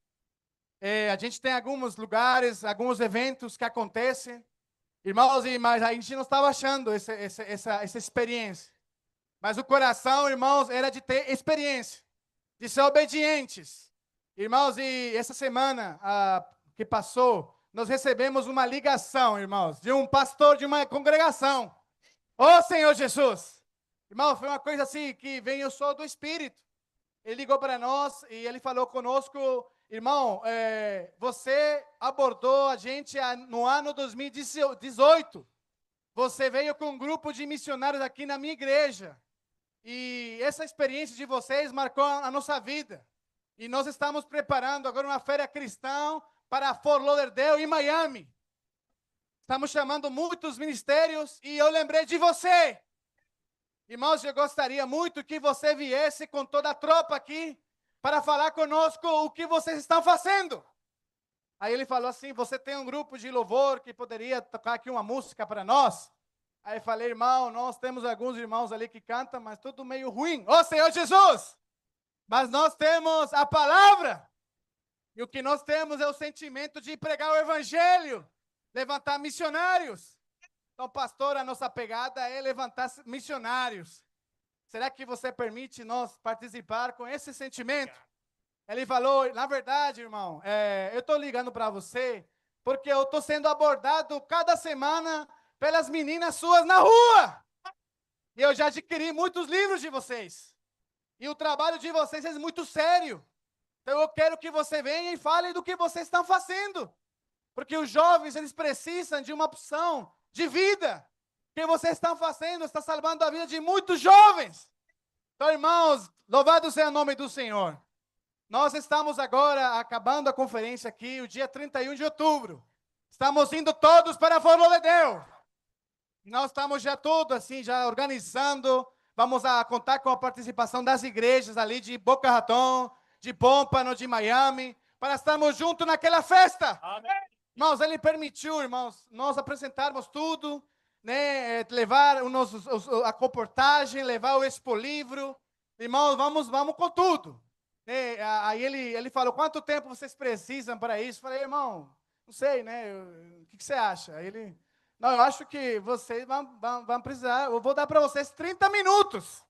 A gente tem alguns lugares, alguns eventos que acontecem. Irmãos, mas a gente não estava achando essa experiência. Mas o coração, irmãos, era de ter experiência, de ser obedientes. Irmãos, e essa semana que passou, nós recebemos uma ligação, irmãos, de um pastor de uma congregação. Ô, Senhor Jesus! Irmão, foi uma coisa assim que veio só do Espírito. Ele ligou para nós e ele falou conosco, irmão, você abordou a gente no ano 2018. Você veio com um grupo de missionários aqui na minha igreja. E essa experiência de vocês marcou a nossa vida. E nós estamos preparando agora uma feira cristã para Fort Lauderdale, em Miami. Estamos chamando muitos ministérios e eu lembrei de você. Irmãos, eu gostaria muito que você viesse com toda a tropa aqui para falar conosco o que vocês estão fazendo. Aí ele falou assim, você tem um grupo de louvor que poderia tocar aqui uma música para nós? Aí eu falei, irmão, nós temos alguns irmãos ali que cantam, mas tudo meio ruim. Ô, Senhor Jesus! Mas nós temos a palavra. E o que nós temos é o sentimento de pregar o evangelho, levantar missionários. Então, pastor, a nossa pegada é levantar missionários. Será que você permite nós participar com esse sentimento? Ele falou, na verdade, irmão, eu estou ligando para você porque eu estou sendo abordado cada semana pelas meninas suas na rua. E eu já adquiri muitos livros de vocês. E o trabalho de vocês é muito sério. Então eu quero que você venha e fale do que vocês estão fazendo. Porque os jovens, eles precisam de uma opção de vida. O que vocês estão fazendo está salvando a vida de muitos jovens. Então, irmãos, louvado seja o nome do Senhor. Nós estamos agora acabando a conferência aqui, o dia 31 de outubro. Estamos indo todos para a Flor de Deus. Nós estamos já tudo assim, já organizando. Vamos a contar com a participação das igrejas ali de Boca Raton, de Pompano, de Miami, para estarmos juntos naquela festa. Amém. Irmãos, ele permitiu, irmãos, nós apresentarmos tudo, né, levar a comportagem, levar o Expo Livro. Irmãos, vamos com tudo. Aí ele falou, quanto tempo vocês precisam para isso? Eu falei, irmão, não sei, né? O que você acha? Aí ele, não, eu acho que vocês vão precisar, eu vou dar para vocês 30 minutos.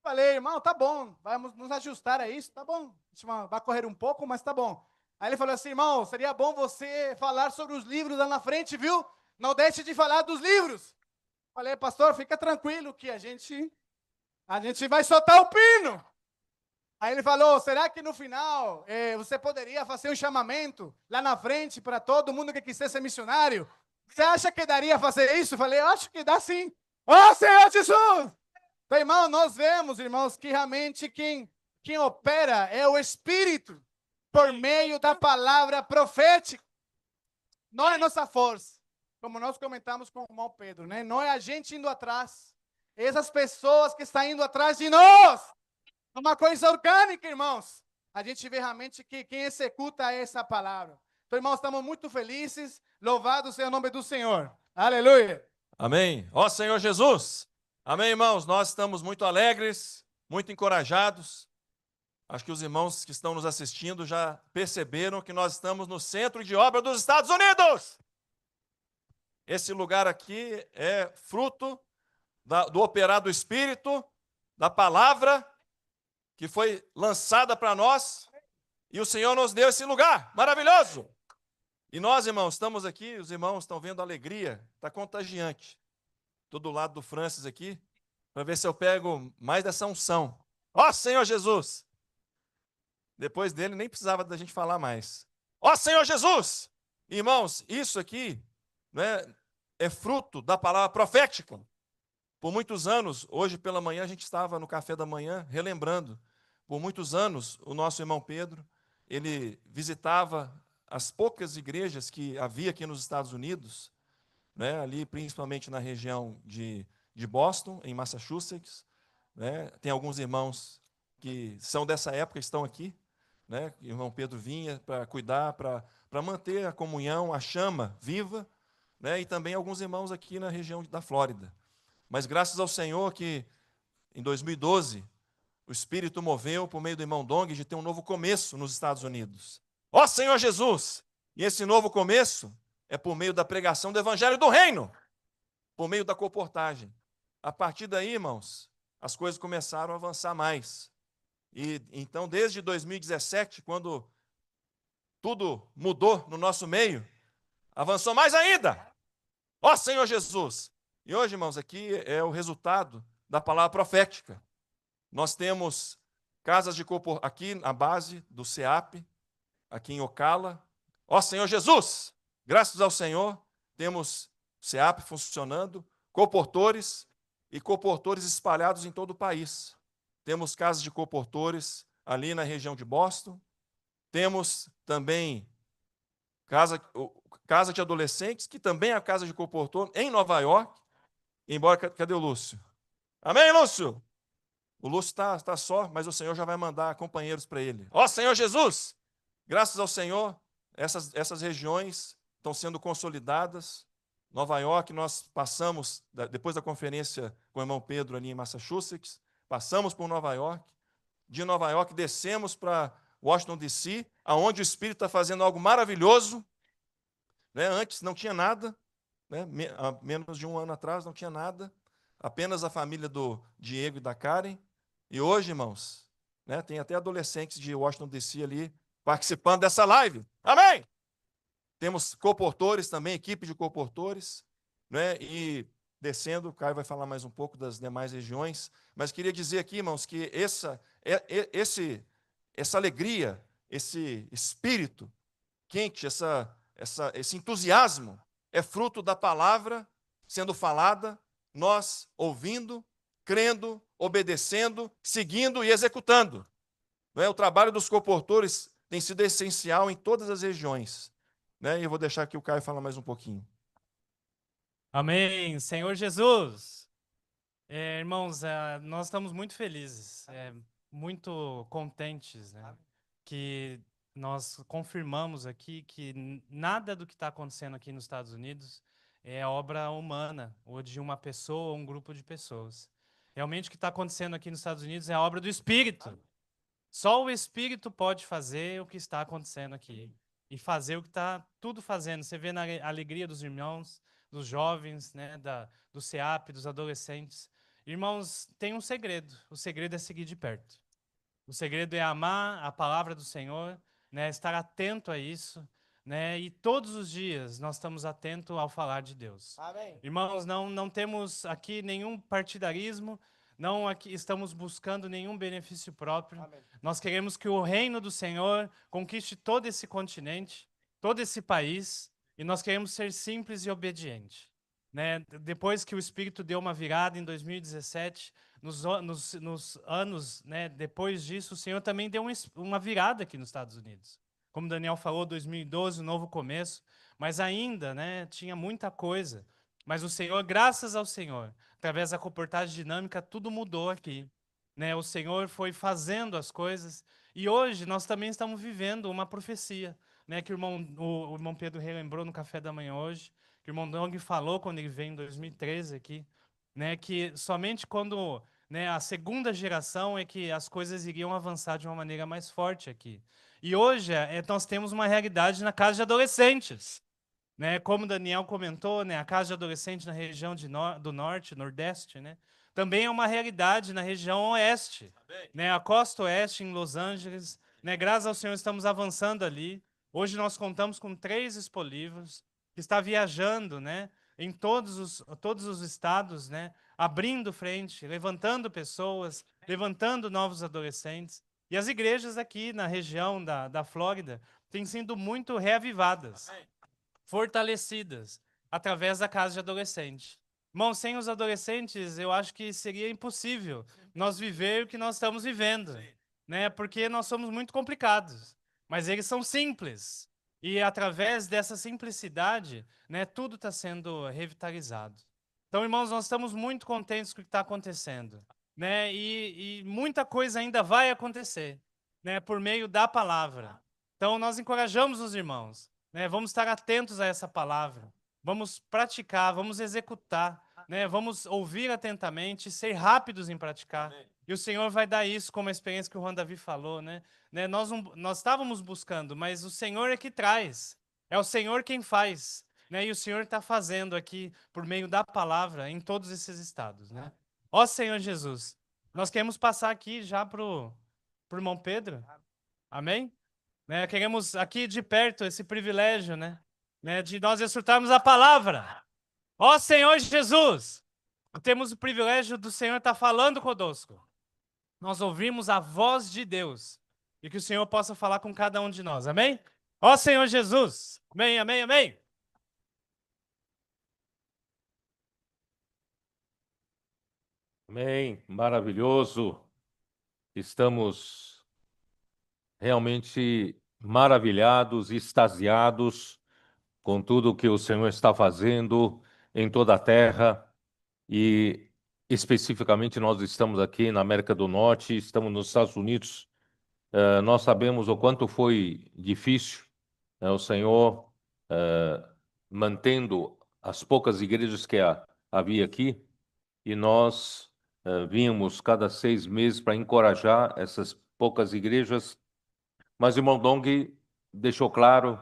Falei, irmão, tá bom, vamos nos ajustar a isso, tá bom. Vai correr um pouco, mas tá bom. Aí ele falou assim, irmão, seria bom você falar sobre os livros lá na frente, viu? Não deixe de falar dos livros. Falei, pastor, fica tranquilo que a gente vai soltar o pino. Aí ele falou, será que no final você poderia fazer um chamamento lá na frente para todo mundo que quiser ser missionário? Você acha que daria fazer isso? Eu falei, eu acho que dá sim. Ó, Senhor Jesus! Então, irmão, nós vemos, irmãos, que realmente quem opera é o Espírito por meio da palavra profética. Não é nossa força, como nós comentamos com o irmão Pedro, né? Não é a gente indo atrás. Essas pessoas que estão indo atrás de nós. É uma coisa orgânica, irmãos. A gente vê realmente que quem executa essa palavra. Então, irmãos, estamos muito felizes. Louvado seja o nome do Senhor. Aleluia. Amém. Ó Senhor Jesus. Amém, irmãos. Nós estamos muito alegres, muito encorajados. Acho que os irmãos que estão nos assistindo já perceberam que nós estamos no centro de obra dos Estados Unidos. Esse lugar aqui é fruto do operar do Espírito, da palavra que foi lançada para nós, e o Senhor nos deu esse lugar maravilhoso. E nós, irmãos, estamos aqui, os irmãos estão vendo a alegria, está contagiante. Estou do lado do Francis aqui, para ver se eu pego mais dessa unção. Ó Senhor Jesus! Depois dele nem precisava da gente falar mais. Ó Senhor Jesus! Irmãos, isso aqui, né, é fruto da palavra profética. Por muitos anos, hoje pela manhã, a gente estava no café da manhã, relembrando. Por muitos anos, o nosso irmão Pedro, ele visitava as poucas igrejas que havia aqui nos Estados Unidos, né, ali principalmente na região de Boston, em Massachusetts. Né, tem alguns irmãos que são dessa época, estão aqui. Né, o irmão Pedro vinha para cuidar, para manter a comunhão, a chama viva, né, e também alguns irmãos aqui na região da Flórida. Mas graças ao Senhor que, em 2012, o Espírito moveu, por meio do irmão Dong, de ter um novo começo nos Estados Unidos. Ó Senhor Jesus! E esse novo começo é por meio da pregação do Evangelho do Reino, por meio da comportagem. A partir daí, irmãos, as coisas começaram a avançar mais. E então, desde 2017, quando tudo mudou no nosso meio, avançou mais ainda. Ó Senhor Jesus! E hoje, irmãos, aqui é o resultado da palavra profética. Nós temos casas de comportagem aqui na base do CEAP, aqui em Ocala. Ó Senhor Jesus! Graças ao Senhor, temos CEAP funcionando, comportores e comportores espalhados em todo o país. Temos casas de comportores ali na região de Boston. Temos também casa de adolescentes, que também é a casa de comportor em Nova York. Embora, cadê o Lúcio? Amém, Lúcio? O Lúcio está só, mas o Senhor já vai mandar companheiros para ele. Ó Senhor Jesus! Graças ao Senhor, essas regiões estão sendo consolidadas. Nova York, nós passamos, depois da conferência com o irmão Pedro ali em Massachusetts, passamos por Nova York, de Nova York, descemos para Washington, D.C., aonde o Espírito está fazendo algo maravilhoso. Né? Antes não tinha nada, né? Há menos de um ano atrás não tinha nada, apenas a família do Diego e da Karen. E hoje, irmãos, né, tem até adolescentes de Washington, D.C. ali participando dessa live. Amém? Temos coportores também, equipe de coportores, né? E descendo, o Caio vai falar mais um pouco das demais regiões, mas queria dizer aqui, irmãos, que essa alegria, esse espírito quente, esse entusiasmo é fruto da palavra sendo falada, nós ouvindo, crendo, obedecendo, seguindo e executando. Não é? O trabalho dos coportores tem sido essencial em todas as regiões. Né? E eu vou deixar aqui o Caio falar mais um pouquinho. Amém. Senhor Jesus. Irmãos, nós estamos muito felizes, muito contentes, né, que nós confirmamos aqui que nada do que está acontecendo aqui nos Estados Unidos é obra humana, ou de uma pessoa ou um grupo de pessoas. Realmente o que está acontecendo aqui nos Estados Unidos é a obra do Espírito. Só o Espírito pode fazer o que está acontecendo aqui. E fazer o que está tudo fazendo. Você vê na alegria dos irmãos, dos jovens, né, do SEAP, dos adolescentes. Irmãos, tem um segredo. O segredo é seguir de perto. O segredo é amar a palavra do Senhor, né, estar atento a isso, né, e todos os dias nós estamos atentos ao falar de Deus. Amém. Irmãos, não temos aqui nenhum partidarismo, não aqui estamos buscando nenhum benefício próprio. Amém. Nós queremos que o reino do Senhor conquiste todo esse continente, todo esse país, e nós queremos ser simples e obedientes. Né? Depois que o Espírito deu uma virada em 2017, nos anos, né, depois disso, o Senhor também deu uma virada aqui nos Estados Unidos. Como Daniel falou, 2012, um novo começo, mas ainda, né, tinha muita coisa. Mas o Senhor, graças ao Senhor, através da comportagem dinâmica, tudo mudou aqui. Né? O Senhor foi fazendo as coisas, e hoje nós também estamos vivendo uma profecia, né, que o irmão Pedro relembrou no café da manhã hoje, que o irmão Dong falou quando ele veio em 2013 aqui, né, que somente quando, né, a segunda geração é que as coisas iriam avançar de uma maneira mais forte aqui. E hoje nós temos uma realidade na casa de adolescentes. Né, como Daniel comentou, né, a casa de adolescente na região do norte, nordeste, né, também é uma realidade na região oeste. Né, a costa oeste em Los Angeles, né, graças ao Senhor estamos avançando ali. Hoje nós contamos com 3 expolivos, que está viajando, né, em todos os estados, né, abrindo frente, levantando pessoas, levantando novos adolescentes. E as igrejas aqui na região da Flórida têm sido muito reavivadas, fortalecidas, através da casa de adolescente. Irmão, sem os adolescentes, eu acho que seria impossível nós viver o que nós estamos vivendo, né? Porque nós somos muito complicados, mas eles são simples. E através dessa simplicidade, né, tudo está sendo revitalizado. Então, irmãos, nós estamos muito contentes com o que está acontecendo, né? E muita coisa ainda vai acontecer, né, por meio da palavra. Então, nós encorajamos os irmãos, né? Vamos estar atentos a essa palavra, vamos praticar, vamos executar, né? Vamos ouvir atentamente, ser rápidos em praticar. Amém. E o Senhor vai dar isso, como a experiência que o Juan Davi falou, né? Nós estávamos buscando, mas o Senhor é que traz, é o Senhor quem faz, né? E o Senhor está fazendo aqui, por meio da palavra, em todos esses estados, né? Ó Senhor Jesus, nós queremos passar aqui já para o irmão Pedro, amém? Né, queremos aqui de perto esse privilégio, né, de nós exortarmos a palavra. Ó Senhor Jesus, temos o privilégio do Senhor estar falando conosco. Nós ouvimos a voz de Deus e que o Senhor possa falar com cada um de nós, amém? Ó Senhor Jesus, amém, amém, amém. Amém, maravilhoso. Estamos realmente maravilhados, extasiados com tudo que o Senhor está fazendo em toda a terra e especificamente nós estamos aqui na América do Norte, estamos nos Estados Unidos. Nós sabemos o quanto foi difícil, né, o Senhor mantendo as poucas igrejas que havia aqui, e nós vínhamos cada 6 meses para encorajar essas poucas igrejas, mas o irmão Dong deixou claro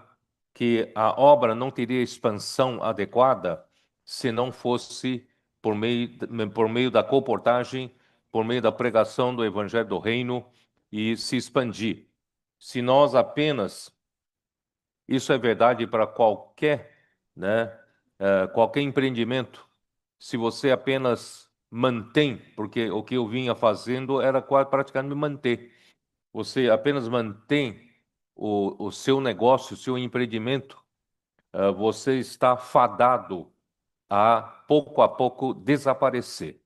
que a obra não teria expansão adequada se não fosse por meio da colportagem, por meio da pregação do Evangelho do Reino e se expandir. Se nós apenas, isso é verdade para qualquer, qualquer empreendimento, se você apenas mantém, porque o que eu vinha fazendo era praticamente manter, você apenas mantém o seu negócio, o seu empreendimento, você está fadado a pouco desaparecer.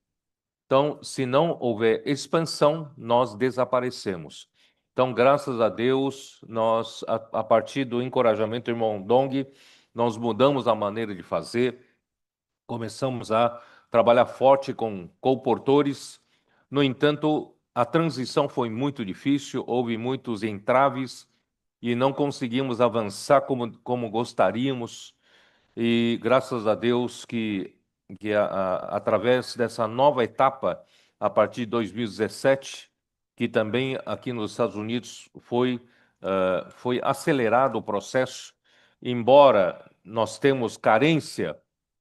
Então, se não houver expansão, nós desaparecemos. Então, graças a Deus, nós, a partir do encorajamento do irmão Dong, nós mudamos a maneira de fazer, começamos a trabalhar forte com colportores. No entanto, a transição foi muito difícil, houve muitos entraves e não conseguimos avançar como gostaríamos. E graças a Deus que através dessa nova etapa, a partir de 2017, que também aqui nos Estados Unidos foi acelerado o processo, embora nós temos carência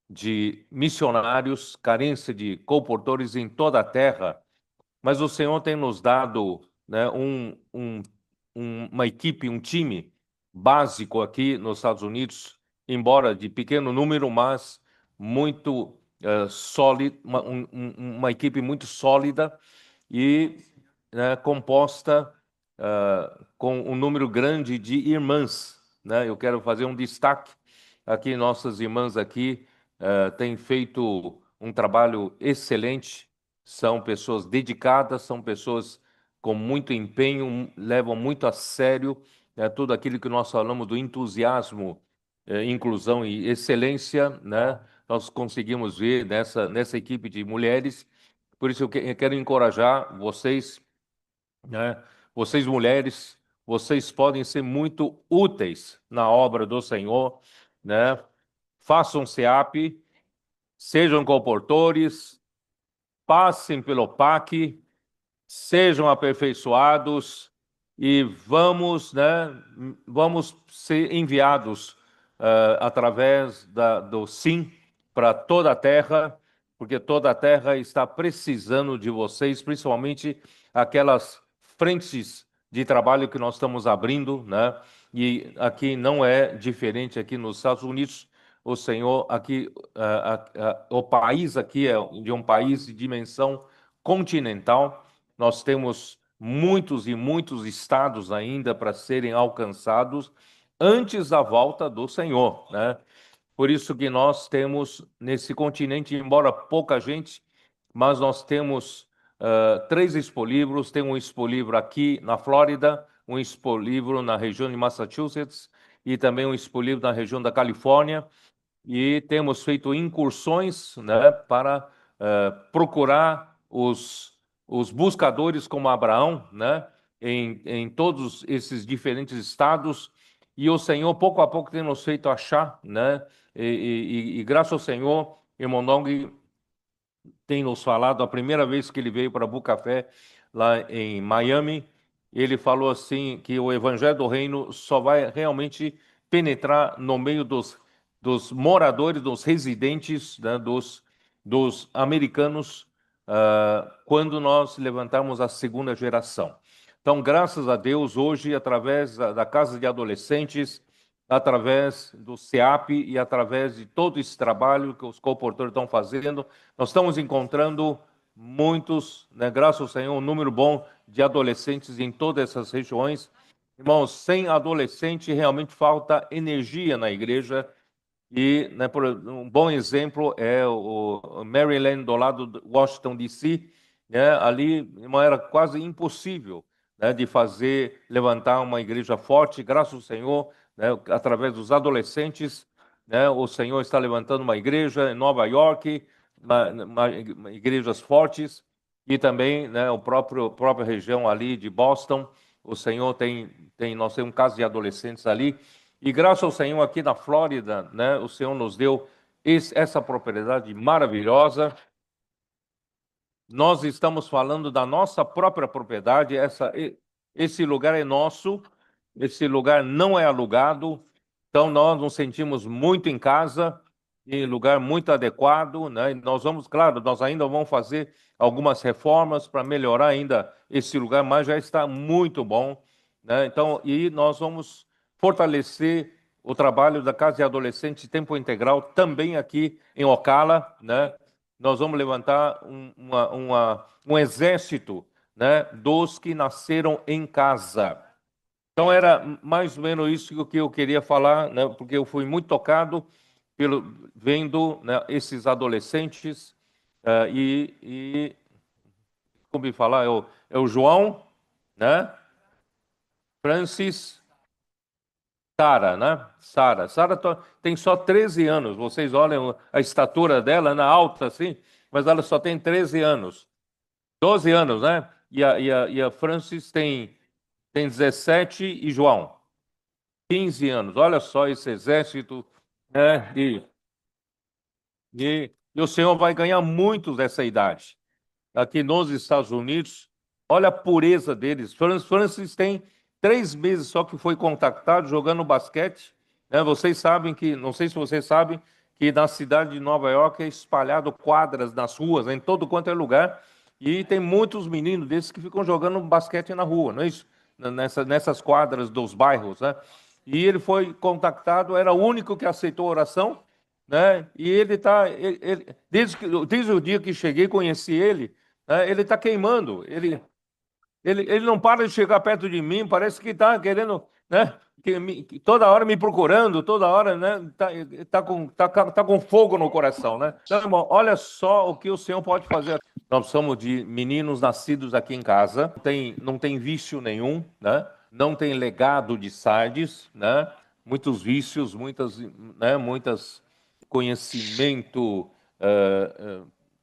de missionários, carência de colportores em toda a terra, mas o Senhor tem nos dado, né, uma equipe, um time básico aqui nos Estados Unidos, embora de pequeno número, mas muito sólido, uma equipe muito sólida e composta com um número grande de irmãs. Eu quero fazer um destaque aqui, nossas irmãs aqui têm feito um trabalho excelente, são pessoas dedicadas, são pessoas com muito empenho, levam muito a sério tudo aquilo que nós falamos do entusiasmo, inclusão e excelência, nós conseguimos ver nessa equipe de mulheres. Por isso eu quero encorajar vocês, vocês mulheres, vocês podem ser muito úteis na obra do Senhor, façam CEAP, sejam colportores, passem pelo PAC, sejam aperfeiçoados e vamos ser enviados através do SIM para toda a terra, porque toda a terra está precisando de vocês, principalmente aquelas frentes de trabalho que nós estamos abrindo, e aqui não é diferente aqui nos Estados Unidos. O Senhor aqui, o país aqui é de um país de dimensão continental. Nós temos muitos e muitos estados ainda para serem alcançados antes da volta do Senhor, Por isso que nós temos nesse continente, embora pouca gente, mas nós temos 3 expolivros. Tem um expolivro aqui na Flórida, um expolivro na região de Massachusetts e também um expolivro na região da Califórnia. E temos feito incursões para procurar os buscadores como Abraão, em todos esses diferentes estados. E o Senhor, pouco a pouco, tem nos feito achar, E graças ao Senhor, irmão Dong tem nos falado, a primeira vez que ele veio para Bucafé, lá em Miami, ele falou assim, que o Evangelho do Reino só vai realmente penetrar no meio dos moradores, dos residentes, dos americanos, quando nós levantarmos a segunda geração. Então, graças a Deus, hoje, através da Casa de Adolescentes, através do CEAP e através de todo esse trabalho que os colportores estão fazendo, nós estamos encontrando muitos, graças ao Senhor, um número bom de adolescentes em todas essas regiões. Irmãos, sem adolescente realmente falta energia na igreja. E um bom exemplo é o Maryland, do lado de Washington, D.C. Ali era quase impossível de levantar uma igreja forte. Graças ao Senhor, através dos adolescentes, o Senhor está levantando uma igreja em Nova York, igrejas fortes, e também a própria região ali de Boston. O Senhor nós temos um caso de adolescentes ali. E graças ao Senhor, aqui na Flórida, o Senhor nos deu essa propriedade maravilhosa. nós estamos falando da nossa própria propriedade, esse lugar é nosso, esse lugar não é alugado, então nós nos sentimos muito em casa, em lugar muito adequado, né? E nós vamos, claro, nós ainda vamos fazer algumas reformas para melhorar ainda esse lugar, mas já está muito bom, né? Então, e nós vamos fortalecer o trabalho da Casa de Adolescentes Tempo Integral também aqui em Ocala, né? Nós vamos levantar um exército, né, dos que nasceram em casa. Então, era mais ou menos isso que eu queria falar, né, porque eu fui muito tocado vendo, né, esses adolescentes, como me falar, é o João, né, Francis, Sara, né? Sara tem só 13 anos. Vocês olham a estatura dela, na alta assim, mas ela só tem 13 anos. 12 anos, né? E a Francis tem 17 e João 15 anos. Olha só esse exército, né? E o Senhor vai ganhar muitos dessa idade. Aqui nos Estados Unidos, olha a pureza deles. Francis tem 3 meses só que foi contactado jogando basquete, né? Vocês sabem que, não sei se vocês sabem, que na cidade de Nova York é espalhado quadras nas ruas, em todo quanto é lugar, e tem muitos meninos desses que ficam jogando basquete na rua, não é isso? Nessas quadras dos bairros, né? E ele foi contactado, era o único que aceitou a oração, né? E ele está, desde o dia que cheguei, conheci ele, né? Ele está queimando, ele não para de chegar perto de mim, parece que está querendo, né? Que toda hora me procurando, toda hora, né? Tá com fogo no coração, né? Então, irmão, olha só o que o Senhor pode fazer. Nós somos de meninos nascidos aqui em casa, não tem vício nenhum, né? Não tem legado de Sardes, né? Muitos vícios, muitas conhecimento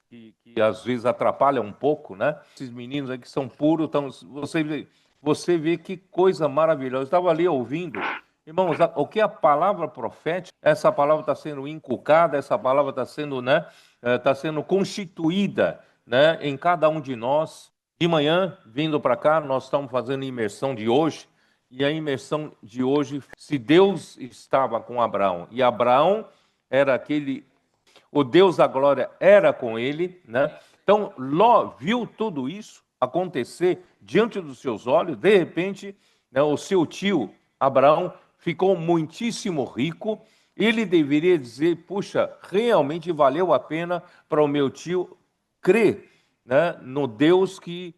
que às vezes atrapalha um pouco, né? Esses meninos aí que são puros, então você vê que coisa maravilhosa. Eu estava ali ouvindo, irmãos, o que a palavra profética, essa palavra está sendo inculcada, essa palavra está sendo, né? Está sendo constituída, né? Em cada um de nós. De manhã, vindo para cá, nós estamos fazendo a imersão de hoje, e a imersão de hoje, se Deus estava com Abraão, e Abraão era o Deus da glória era com ele, né? Então, Ló viu tudo isso acontecer diante dos seus olhos. De repente, né, o seu tio Abraão ficou muitíssimo rico. Ele deveria dizer: puxa, realmente valeu a pena para o meu tio crer, né, no Deus que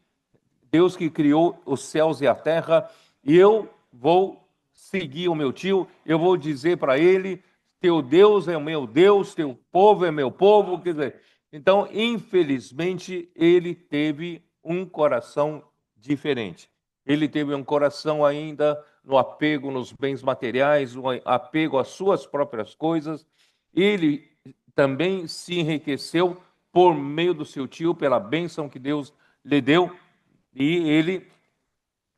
criou os céus e a terra. E eu vou seguir o meu tio, eu vou dizer para ele: teu Deus é o meu Deus, teu povo é meu povo. Quer dizer, então, infelizmente, ele teve um coração diferente. Ele teve um coração ainda no apego nos bens materiais, no apego às suas próprias coisas. Ele também se enriqueceu por meio do seu tio, pela bênção que Deus lhe deu. E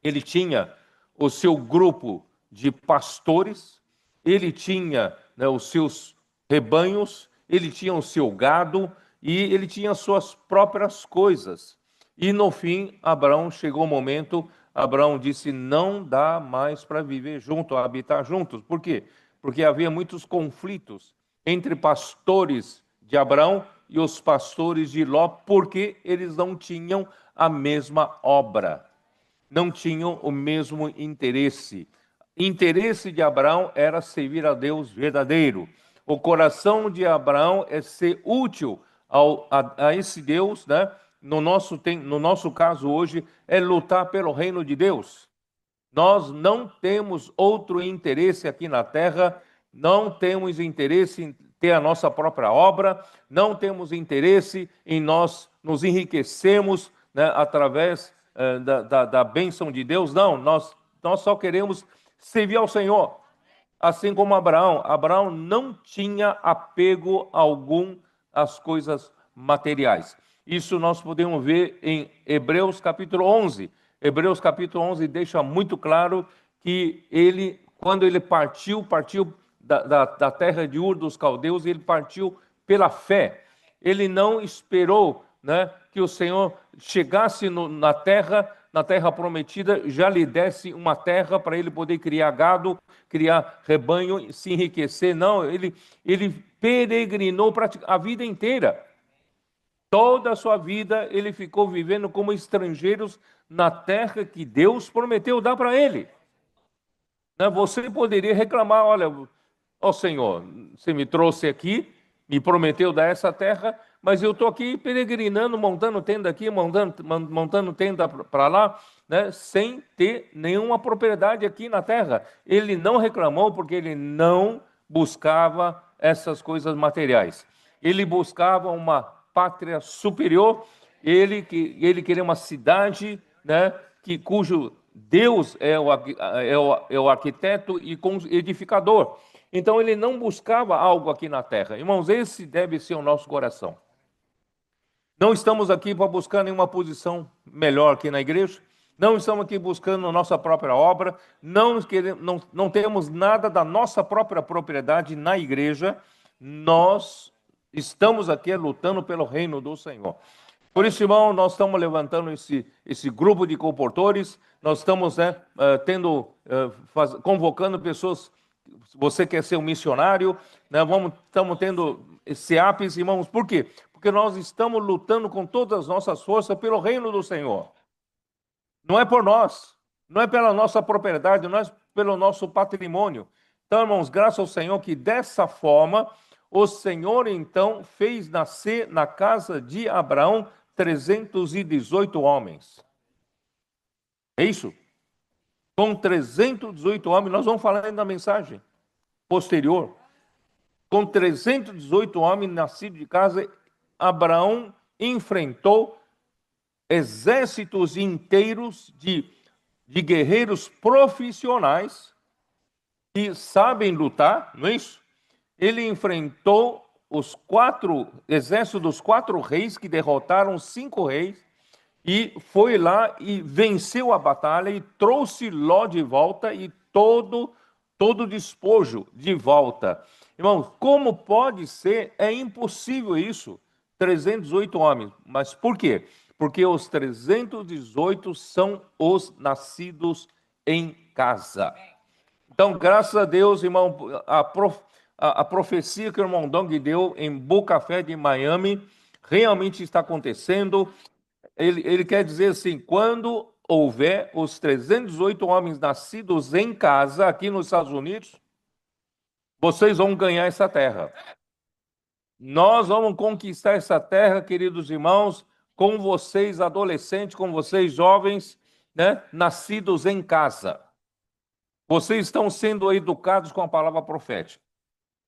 ele tinha o seu grupo de pastores, ele tinha, né, os seus rebanhos, ele tinha o seu gado e ele tinha as suas próprias coisas. E no fim, Abraão chegou o momento, Abraão disse: não dá mais para viver junto, habitar juntos. Por quê? Porque havia muitos conflitos entre pastores de Abraão e os pastores de Ló, porque eles não tinham a mesma obra, não tinham o mesmo interesse. Interesse de Abraão era servir a Deus verdadeiro. O coração de Abraão é ser útil a esse Deus, né? No nosso caso hoje, é lutar pelo reino de Deus. Nós não temos outro interesse aqui na terra, não temos interesse em ter a nossa própria obra, não temos interesse em nós nos enriquecermos, né, através da bênção de Deus. Não, nós só queremos servir ao Senhor, assim como Abraão. Abraão não tinha apego algum às coisas materiais. Isso nós podemos ver em Hebreus capítulo 11. Hebreus capítulo 11 deixa muito claro que quando ele partiu da terra de Ur dos caldeus, ele partiu pela fé. Ele não esperou né, que o Senhor chegasse na terra prometida, já lhe desse uma terra para ele poder criar gado, criar rebanho, se enriquecer. Não, ele peregrinou a vida inteira. Toda a sua vida ele ficou vivendo como estrangeiros na terra que Deus prometeu dar para ele. Você poderia reclamar, olha, Senhor, você me trouxe aqui, me prometeu dar essa terra, mas eu estou aqui peregrinando, montando tenda aqui, montando tenda para lá, né, sem ter nenhuma propriedade aqui na terra. Ele não reclamou porque ele não buscava essas coisas materiais. Ele buscava uma pátria superior, ele queria uma cidade, né, cujo Deus é o arquiteto e edificador. Então ele não buscava algo aqui na terra. Irmãos, esse deve ser o nosso coração. Não estamos aqui para buscar nenhuma posição melhor aqui na igreja, não estamos aqui buscando a nossa própria obra, não temos nada da nossa própria propriedade na igreja, nós estamos aqui lutando pelo reino do Senhor. Por isso, irmão, nós estamos levantando esse grupo de comportores, nós estamos convocando pessoas. Você quer ser um missionário, né? Estamos tendo CEAPs, irmãos, por quê? Porque nós estamos lutando com todas as nossas forças pelo reino do Senhor. Não é por nós, não é pela nossa propriedade, não é pelo nosso patrimônio. Então, irmãos, graças ao Senhor que dessa forma, o Senhor então fez nascer na casa de Abraão 318 homens. É isso? Com 318 homens, nós vamos falar ainda da mensagem posterior. Com 318 homens nascidos de casa, Abraão enfrentou exércitos inteiros de guerreiros profissionais que sabem lutar, não é isso? Ele enfrentou os exércitos dos 4 reis que derrotaram 5 reis, e foi lá e venceu a batalha e trouxe Ló de volta e todo o despojo de volta. Irmãos, como pode ser? É impossível isso. 318 homens. Mas por quê? Porque os 318 são os nascidos em casa. Então, graças a Deus, irmão, a profecia que o irmão Dong deu em Boca Fé de Miami realmente está acontecendo. Ele quer dizer assim, quando houver os 318 homens nascidos em casa, aqui nos Estados Unidos, vocês vão ganhar essa terra. Nós vamos conquistar essa terra, queridos irmãos, com vocês adolescentes, com vocês jovens, né, nascidos em casa. Vocês estão sendo educados com a palavra profética.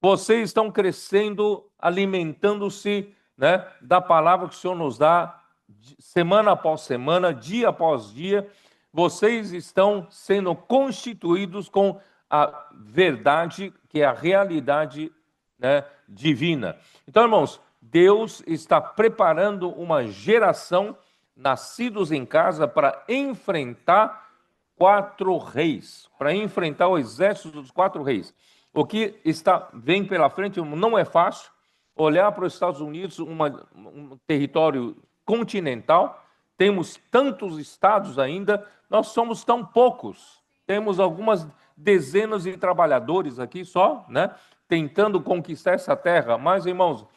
Vocês estão crescendo, alimentando-se, né, da palavra que o Senhor nos dá, semana após semana, dia após dia. Vocês estão sendo constituídos com a verdade, que é a realidade, né, divina. Então, irmãos, Deus está preparando uma geração nascidos em casa para enfrentar 4 reis, para enfrentar o exército dos 4 reis. O que vem pela frente não é fácil. Olhar para os Estados Unidos, um território continental, temos tantos estados ainda, nós somos tão poucos. Temos algumas dezenas de trabalhadores aqui só, né, tentando conquistar essa terra. Mas, irmãos,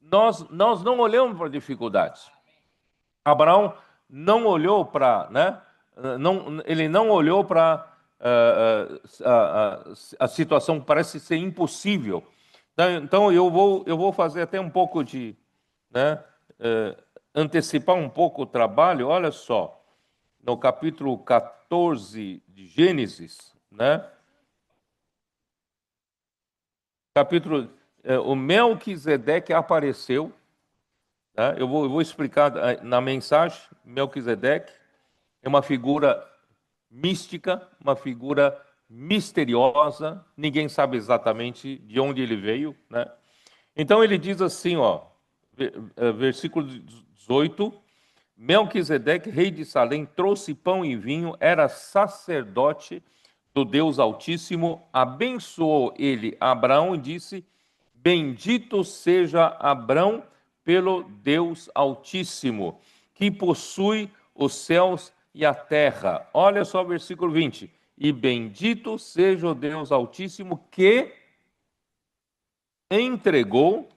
nós não olhamos para dificuldades. Abraão não olhou para, né, ele não olhou para a situação parece ser impossível. Então eu vou fazer até um pouco de, né, antecipar um pouco o trabalho. Olha só, no capítulo 14 de Gênesis, né? O Melquisedeque apareceu, né? Eu vou explicar na mensagem. Melquisedeque é uma figura mística, uma figura misteriosa, ninguém sabe exatamente de onde ele veio, né? Então ele diz assim, ó, versículo 18: Melquisedeque, rei de Salém, trouxe pão e vinho, era sacerdote do Deus Altíssimo, abençoou ele Abraão e disse: Bendito seja Abraão pelo Deus Altíssimo, que possui os céus e a terra. Olha só o versículo 20. E bendito seja o Deus Altíssimo que entregou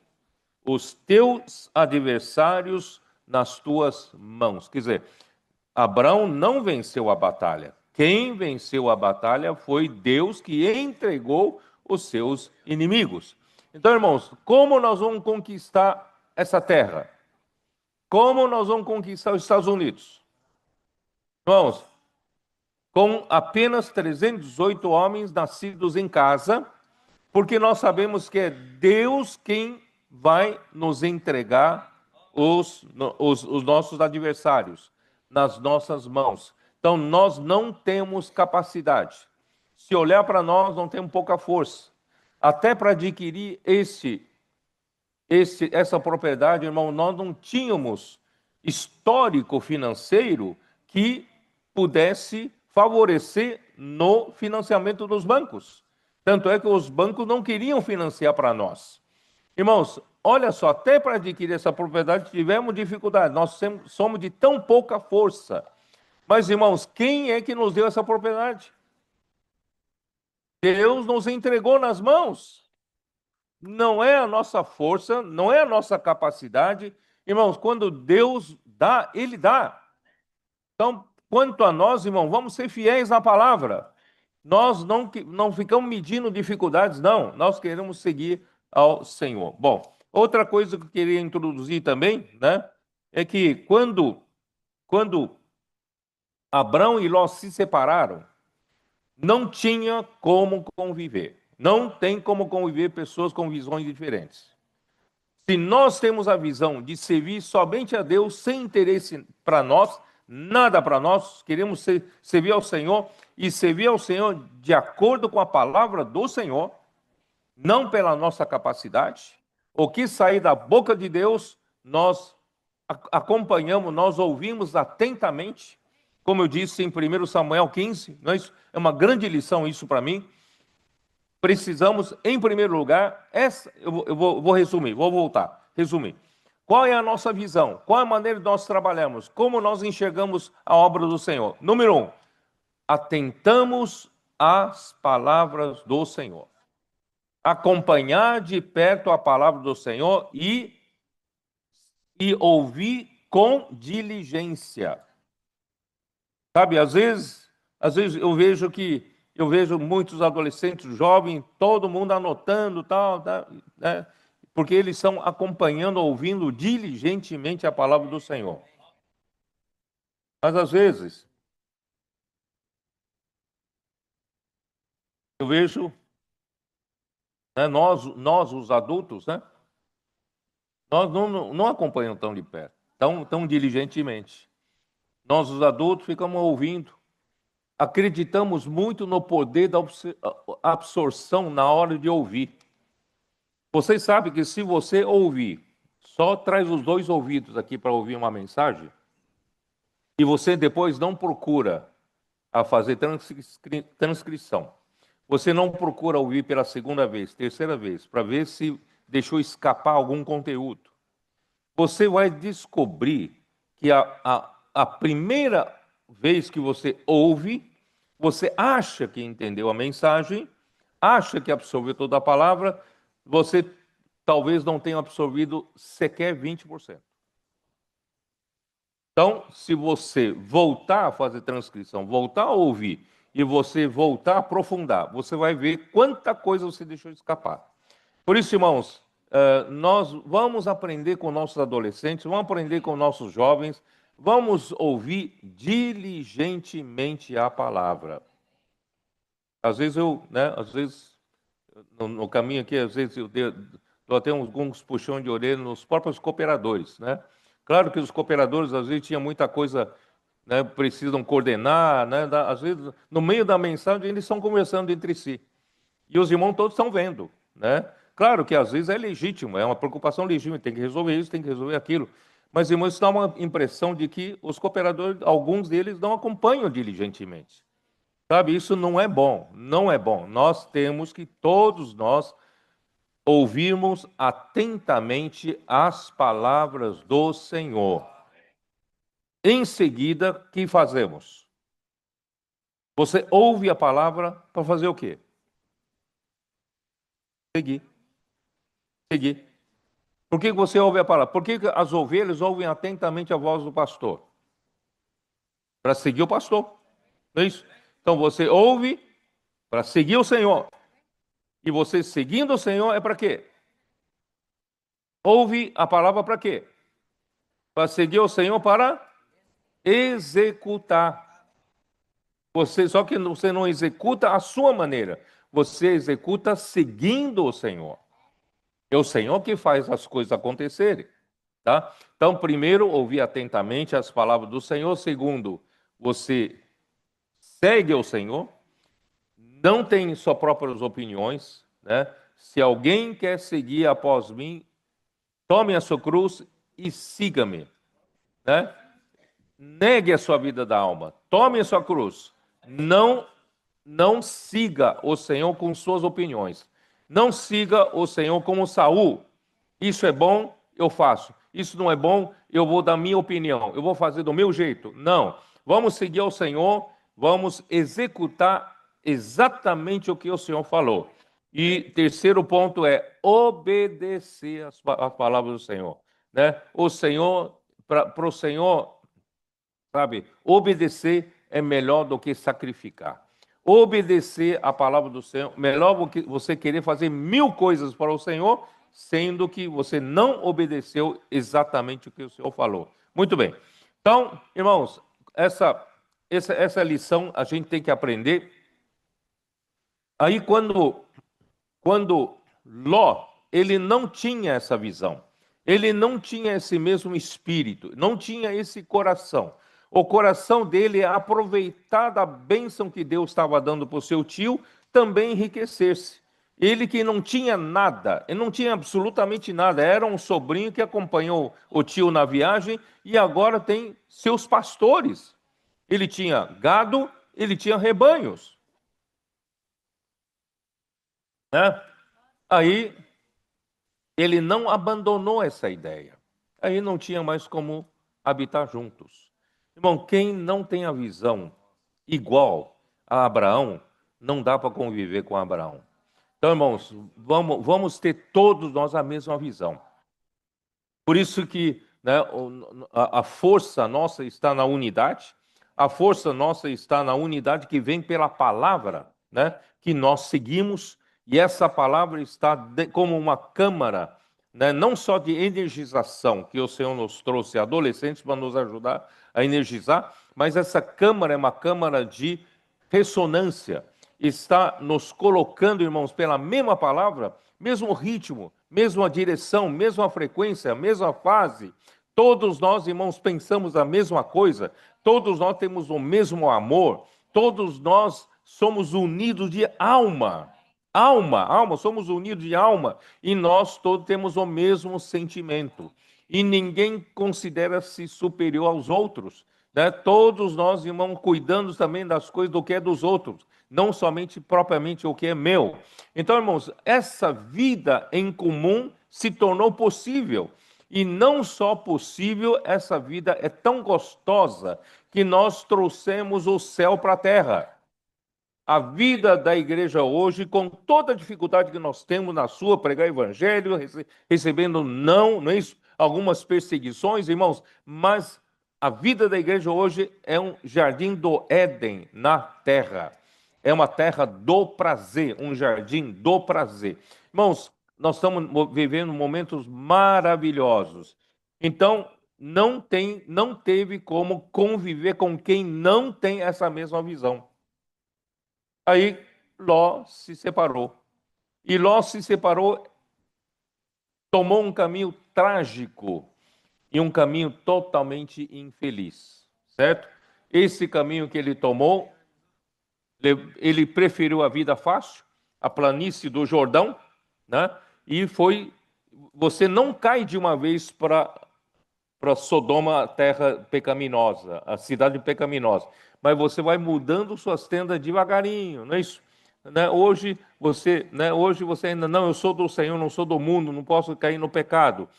os teus adversários nas tuas mãos. Quer dizer, Abraão não venceu a batalha. Quem venceu a batalha foi Deus, que entregou os seus inimigos. Então, irmãos, como nós vamos conquistar essa terra? Como nós vamos conquistar os Estados Unidos? Irmãos, com apenas 318 homens nascidos em casa, porque nós sabemos que é Deus quem vai nos entregar os nossos adversários nas nossas mãos. Então, nós não temos capacidade. Se olhar para nós, não temos pouca força. Até para adquirir essa propriedade, irmão, nós não tínhamos histórico financeiro que pudesse favorecer no financiamento dos bancos. Tanto é que os bancos não queriam financiar para nós. Irmãos, olha só, até para adquirir essa propriedade tivemos dificuldade. Nós somos de tão pouca força. Mas, irmãos, quem é que nos deu essa propriedade? Deus nos entregou nas mãos. Não é a nossa força, não é a nossa capacidade. Irmãos, quando Deus dá, Ele dá. Então, quanto a nós, irmão, vamos ser fiéis na palavra. Nós não ficamos medindo dificuldades, não. Nós queremos seguir ao Senhor. Bom, outra coisa que eu queria introduzir também, né, é que quando Abrão e Ló se separaram, não tinha como conviver. Não tem como conviver pessoas com visões diferentes. Se nós temos a visão de servir somente a Deus, sem interesse para nós, nada para nós, queremos servir ao Senhor e servir ao Senhor de acordo com a palavra do Senhor, não pela nossa capacidade. O que sair da boca de Deus, nós acompanhamos, nós ouvimos atentamente. Como eu disse em 1 Samuel 15, não é isso? É uma grande lição isso para mim. Precisamos, em primeiro lugar, eu vou resumir, vou voltar, resumir. Qual é a nossa visão? Qual é a maneira de nós trabalhamos? Como nós enxergamos a obra do Senhor? Número 1, atentamos às palavras do Senhor. Acompanhar de perto a palavra do Senhor e ouvir com diligência. Sabe, às vezes eu vejo muitos adolescentes jovens, todo mundo anotando, tal, né? Porque eles estão acompanhando, ouvindo diligentemente a palavra do Senhor. Mas às vezes eu vejo, né, nós os adultos, né, nós não acompanhamos tão de perto, tão diligentemente. Nós, os adultos, ficamos ouvindo. Acreditamos muito no poder da absorção na hora de ouvir. Vocês sabem que se você ouvir, só traz os dois ouvidos aqui para ouvir uma mensagem, e você depois não procura a fazer transcrição. Você não procura ouvir pela segunda vez, terceira vez, para ver se deixou escapar algum conteúdo. Você vai descobrir que a primeira vez que você ouve, você acha que entendeu a mensagem, acha que absorveu toda a palavra, você talvez não tenha absorvido sequer 20%. Então, se você voltar a fazer transcrição, voltar a ouvir, e você voltar a aprofundar, você vai ver quanta coisa você deixou escapar. Por isso, irmãos, nós vamos aprender com nossos adolescentes, vamos aprender com nossos jovens, vamos ouvir diligentemente a palavra. Às vezes no caminho aqui, às vezes eu dou até alguns puxões de orelha nos próprios cooperadores, né? Claro que os cooperadores, às vezes, tinham muita coisa, né, precisam coordenar, né? Às vezes, no meio da mensagem, eles estão conversando entre si. E os irmãos todos estão vendo, né? Claro que, às vezes, é legítimo, é uma preocupação legítima, tem que resolver isso, tem que resolver aquilo. Mas, irmãos, isso dá uma impressão de que os cooperadores, alguns deles, não acompanham diligentemente. Sabe, isso não é bom, não é bom. Nós temos que, todos nós, ouvirmos atentamente as palavras do Senhor. Em seguida, o que fazemos? Você ouve a palavra para fazer o quê? Seguir. Seguir. Por que você ouve a palavra? Por que as ovelhas ouvem atentamente a voz do pastor? Para seguir o pastor. Não é isso? Então você ouve para seguir o Senhor. E você seguindo o Senhor é para quê? Ouve a palavra para quê? Para seguir o Senhor para executar. Só que você não executa a sua maneira. Você executa seguindo o Senhor. É o Senhor que faz as coisas acontecerem. Tá? Então, primeiro, ouvir atentamente as palavras do Senhor. Segundo, você segue o Senhor. Não tem suas próprias opiniões. Né? Se alguém quer seguir após mim, tome a sua cruz e siga-me. Né? Negue a sua vida da alma. Tome a sua cruz. Não siga o Senhor com suas opiniões. Não siga o Senhor como Saul. Isso é bom, eu faço. Isso não é bom, eu vou dar minha opinião. Eu vou fazer do meu jeito. Não. Vamos seguir o Senhor, vamos executar exatamente o que o Senhor falou. E terceiro ponto é obedecer as palavras do Senhor. Né? O Senhor, para o Senhor, sabe, obedecer é melhor do que sacrificar. Obedecer a palavra do Senhor, melhor do que você querer fazer 1000 coisas para o Senhor, sendo que você não obedeceu exatamente o que o Senhor falou. Muito bem. Então, irmãos, essa lição a gente tem que aprender. Aí quando Ló, ele não tinha essa visão, ele não tinha esse mesmo espírito, não tinha esse coração. O coração dele é aproveitar da bênção que Deus estava dando para o seu tio, também enriquecer-se. Ele que não tinha nada, ele não tinha absolutamente nada, era um sobrinho que acompanhou o tio na viagem e agora tem seus pastores. Ele tinha gado, ele tinha rebanhos. Né? Aí ele não abandonou essa ideia. Aí não tinha mais como habitar juntos. Irmão, quem não tem a visão igual a Abraão, não dá para conviver com Abraão. Então, irmãos, vamos ter todos nós a mesma visão. Por isso que, né, a força nossa está na unidade, a força nossa está na unidade que vem pela palavra, né, que nós seguimos, e essa palavra está como uma câmara, né, não só de energização, que o Senhor nos trouxe adolescentes para nos ajudar a energizar, mas essa câmara é uma câmara de ressonância. Está nos colocando, irmãos, pela mesma palavra, mesmo ritmo, mesma direção, mesma frequência, mesma fase. Todos nós, irmãos, pensamos a mesma coisa, todos nós temos o mesmo amor, todos nós somos unidos de alma. Somos unidos de alma e nós todos temos o mesmo sentimento. E ninguém considera-se superior aos outros. Né? Todos nós, irmãos, cuidando também das coisas do que é dos outros, não somente propriamente o que é meu. Então, irmãos, essa vida em comum se tornou possível. E não só possível, essa vida é tão gostosa que nós trouxemos o céu para a terra. A vida da igreja hoje, com toda a dificuldade que nós temos na sua, pregar evangelho, recebendo não é isso? Algumas perseguições, irmãos, mas a vida da igreja hoje é um jardim do Éden na terra. É uma terra do prazer, um jardim do prazer. Irmãos, nós estamos vivendo momentos maravilhosos. Então, não teve como conviver com quem não tem essa mesma visão. Aí Ló se separou. E Ló se separou, tomou um caminho trágico e um caminho totalmente infeliz, certo? Esse caminho que ele tomou, ele preferiu a vida fácil, a planície do Jordão, né? E você não cai de uma vez para Sodoma, a terra pecaminosa, a cidade pecaminosa, mas você vai mudando suas tendas devagarinho, não é isso? né? Hoje você ainda não, eu sou do Senhor, não sou do mundo, não posso cair no pecado.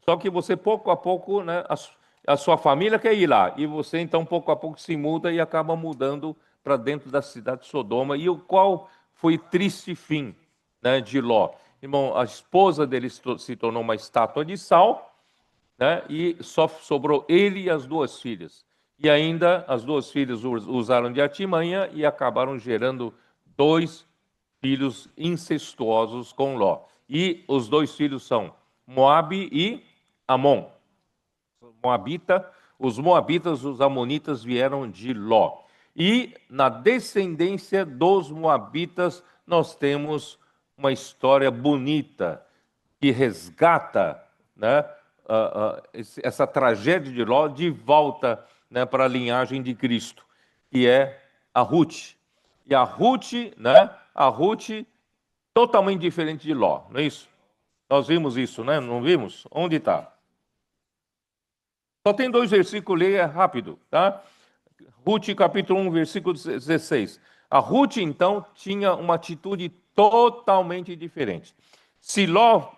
Só que você pouco a pouco, né, a sua família quer ir lá e você então pouco a pouco se muda e acaba mudando para dentro da cidade de Sodoma. E o qual foi triste fim, né, de Ló. Irmão, a esposa dele se tornou uma estátua de sal, né, e só sobrou ele e as duas filhas. E ainda as duas filhas usaram de artimanha e acabaram gerando 2 filhos incestuosos com Ló. E os 2 filhos são Moabe e Amon. Os moabitas, os amonitas vieram de Ló. E na descendência dos moabitas nós temos uma história bonita que resgata, né, essa tragédia de Ló de volta, né, para a linhagem de Cristo, que é a Ruth. E a Ruth, né, totalmente diferente de Ló, não é isso? Nós vimos isso, né? Não vimos? Onde está? Só tem 2 versículos, leia rápido, tá? Ruth, capítulo 1, versículo 16. A Ruth, então, tinha uma atitude totalmente diferente. Se Ló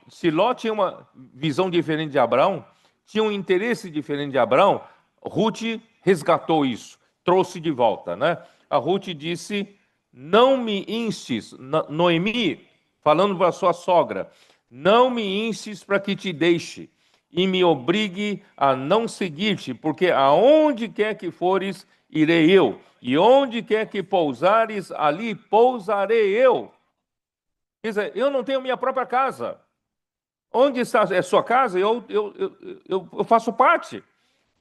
tinha uma visão diferente de Abraão, tinha um interesse diferente de Abraão, Ruth resgatou isso, trouxe de volta, né? A Ruth disse, não me instes, Noemi, falando para sua sogra, não me instes para que te deixe e me obrigue a não seguir-te, porque aonde quer que fores, irei eu, e onde quer que pousares, ali pousarei eu. Quer dizer, eu não tenho minha própria casa. Onde está a sua casa, eu faço parte.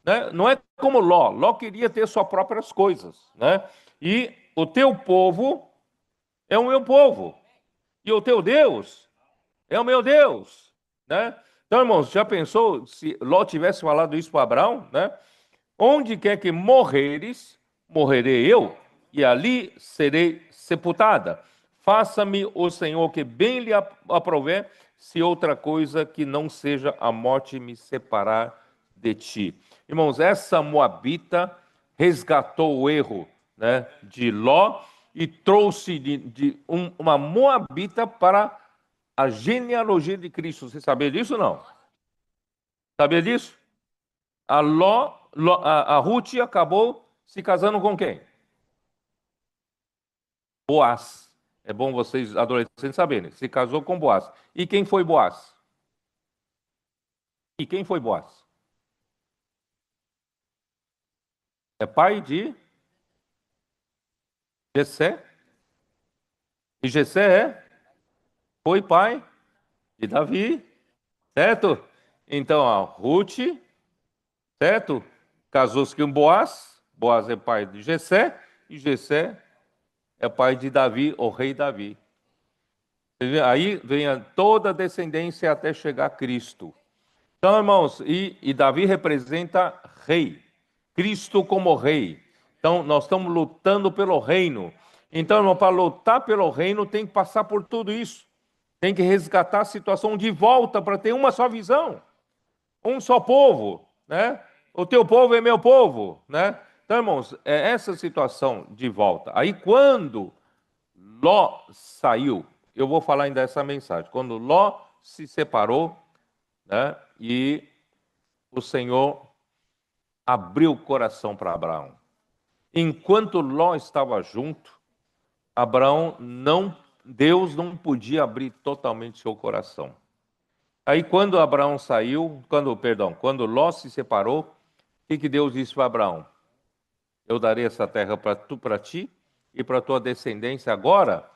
Né? Não é como Ló. Ló queria ter suas próprias coisas. Né? E o teu povo é o meu povo. E o teu Deus é o meu Deus. Né? Então, irmãos, já pensou se Ló tivesse falado isso para Abraão? Né? Onde quer que morreres, morrerei eu, e ali serei sepultada. Faça-me o Senhor que bem lhe aprouver, se outra coisa que não seja a morte me separar de ti. Irmãos, essa moabita resgatou o erro, né, de Ló e trouxe uma moabita para a genealogia de Cristo. Você sabia disso ou não? Sabia disso? A Ruth acabou se casando com quem? Boaz. É bom vocês, adolescentes, saberem. Se casou com Boaz. E quem foi Boaz? É pai de Jessé. E Jessé foi pai de Davi. Certo? Então, a Ruth, certo? Casou-se com Boaz. Boaz é pai de Jessé. E Jessé é pai de Davi, o rei Davi. Aí vem toda a descendência até chegar a Cristo. Então, irmãos, e Davi representa rei. Cristo como rei. Então, nós estamos lutando pelo reino. Então, irmão, para lutar pelo reino, tem que passar por tudo isso. Tem que resgatar a situação de volta para ter uma só visão. Um só povo, né? O teu povo é meu povo, né? Então, irmãos, é essa situação de volta. Aí, quando Ló saiu, eu vou falar ainda essa mensagem. Quando Ló se separou, né, e o Senhor abriu o coração para Abraão. Enquanto Ló estava junto, Deus não podia abrir totalmente seu coração. Aí, quando Abraão saiu, quando Ló se separou, o que Deus disse para Abraão? Eu darei essa terra para ti e para tua descendência. Agora,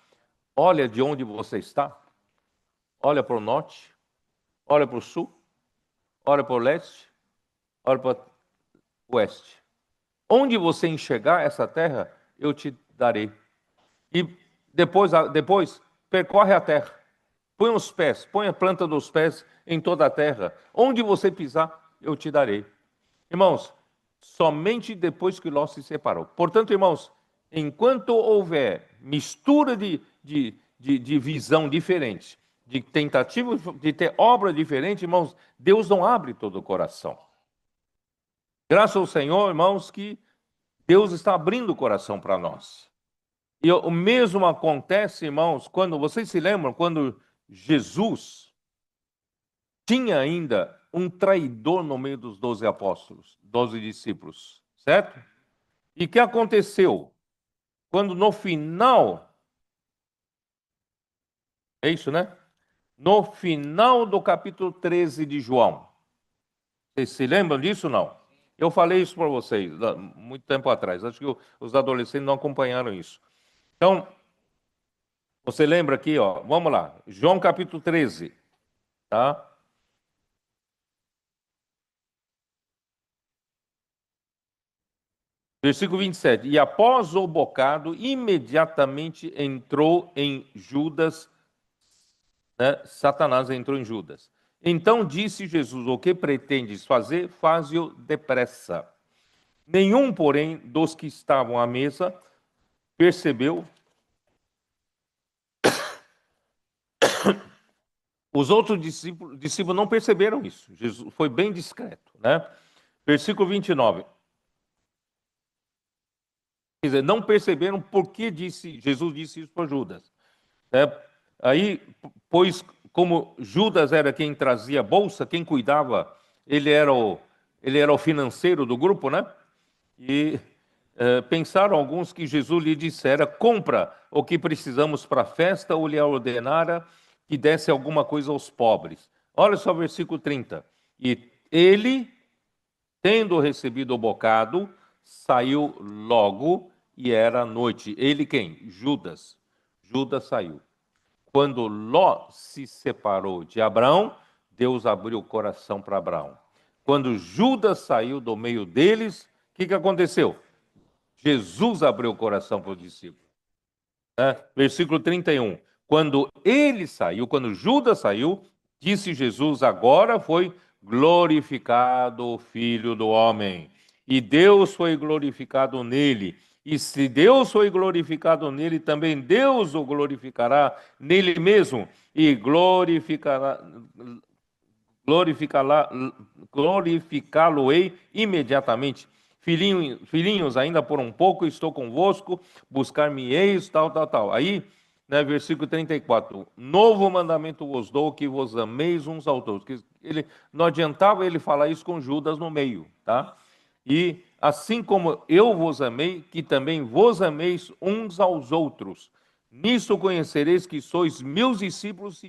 olha de onde você está. Olha para o norte, olha para o sul, olha para o leste, olha para o oeste. Onde você enxergar essa terra, eu te darei. E depois percorre a terra. Põe os pés, põe a planta dos pés em toda a terra. Onde você pisar, eu te darei. Irmãos, somente depois que Ló se separou. Portanto, irmãos, enquanto houver mistura de visão diferente, de tentativa de ter obra diferente, irmãos, Deus não abre todo o coração. Graças ao Senhor, irmãos, que Deus está abrindo o coração para nós. E o mesmo acontece, irmãos, quando vocês se lembram, quando Jesus tinha ainda um traidor no meio dos 12 apóstolos, 12 discípulos, certo? E o que aconteceu? Quando no final, é isso, né? No final do capítulo 13 de João, vocês se lembram disso ou não? Eu falei isso para vocês muito tempo atrás, acho que os adolescentes não acompanharam isso. Então, você lembra aqui, ó, vamos lá, João capítulo 13, tá? Versículo 27. E após o bocado, imediatamente entrou em Judas, né? Satanás entrou em Judas. Então disse Jesus: o que pretendes fazer, faze-o depressa. Nenhum, porém, dos que estavam à mesa percebeu. Os outros discípulos não perceberam isso. Jesus foi bem discreto, né? Versículo 29. Quer dizer, não perceberam por que Jesus disse isso para Judas. Aí, pois, como Judas era quem trazia a bolsa, quem cuidava, ele era o financeiro do grupo, né? E pensaram alguns que Jesus lhe dissera: compra o que precisamos para a festa, ou lhe ordenara que desse alguma coisa aos pobres. Olha só o versículo 30. E ele, tendo recebido o bocado, saiu logo, e era noite. Ele quem? Judas. Judas saiu. Quando Ló se separou de Abraão, Deus abriu o coração para Abraão. Quando Judas saiu do meio deles, o que aconteceu? Jesus abriu o coração para os discípulos. Versículo 31. Quando ele saiu, quando Judas saiu, disse Jesus: agora foi glorificado o Filho do Homem, e Deus foi glorificado nele. E se Deus foi glorificado nele, também Deus o glorificará nele mesmo, e glorificá-lo-ei imediatamente. Filhinhos, ainda por um pouco estou convosco, buscar-me-eis, tal. Aí, né, versículo 34, novo mandamento vos dou, que vos ameis uns aos outros. Não adiantava ele falar isso com Judas no meio, tá? E assim como eu vos amei, que também vos ameis uns aos outros. Nisso conhecereis que sois meus discípulos, se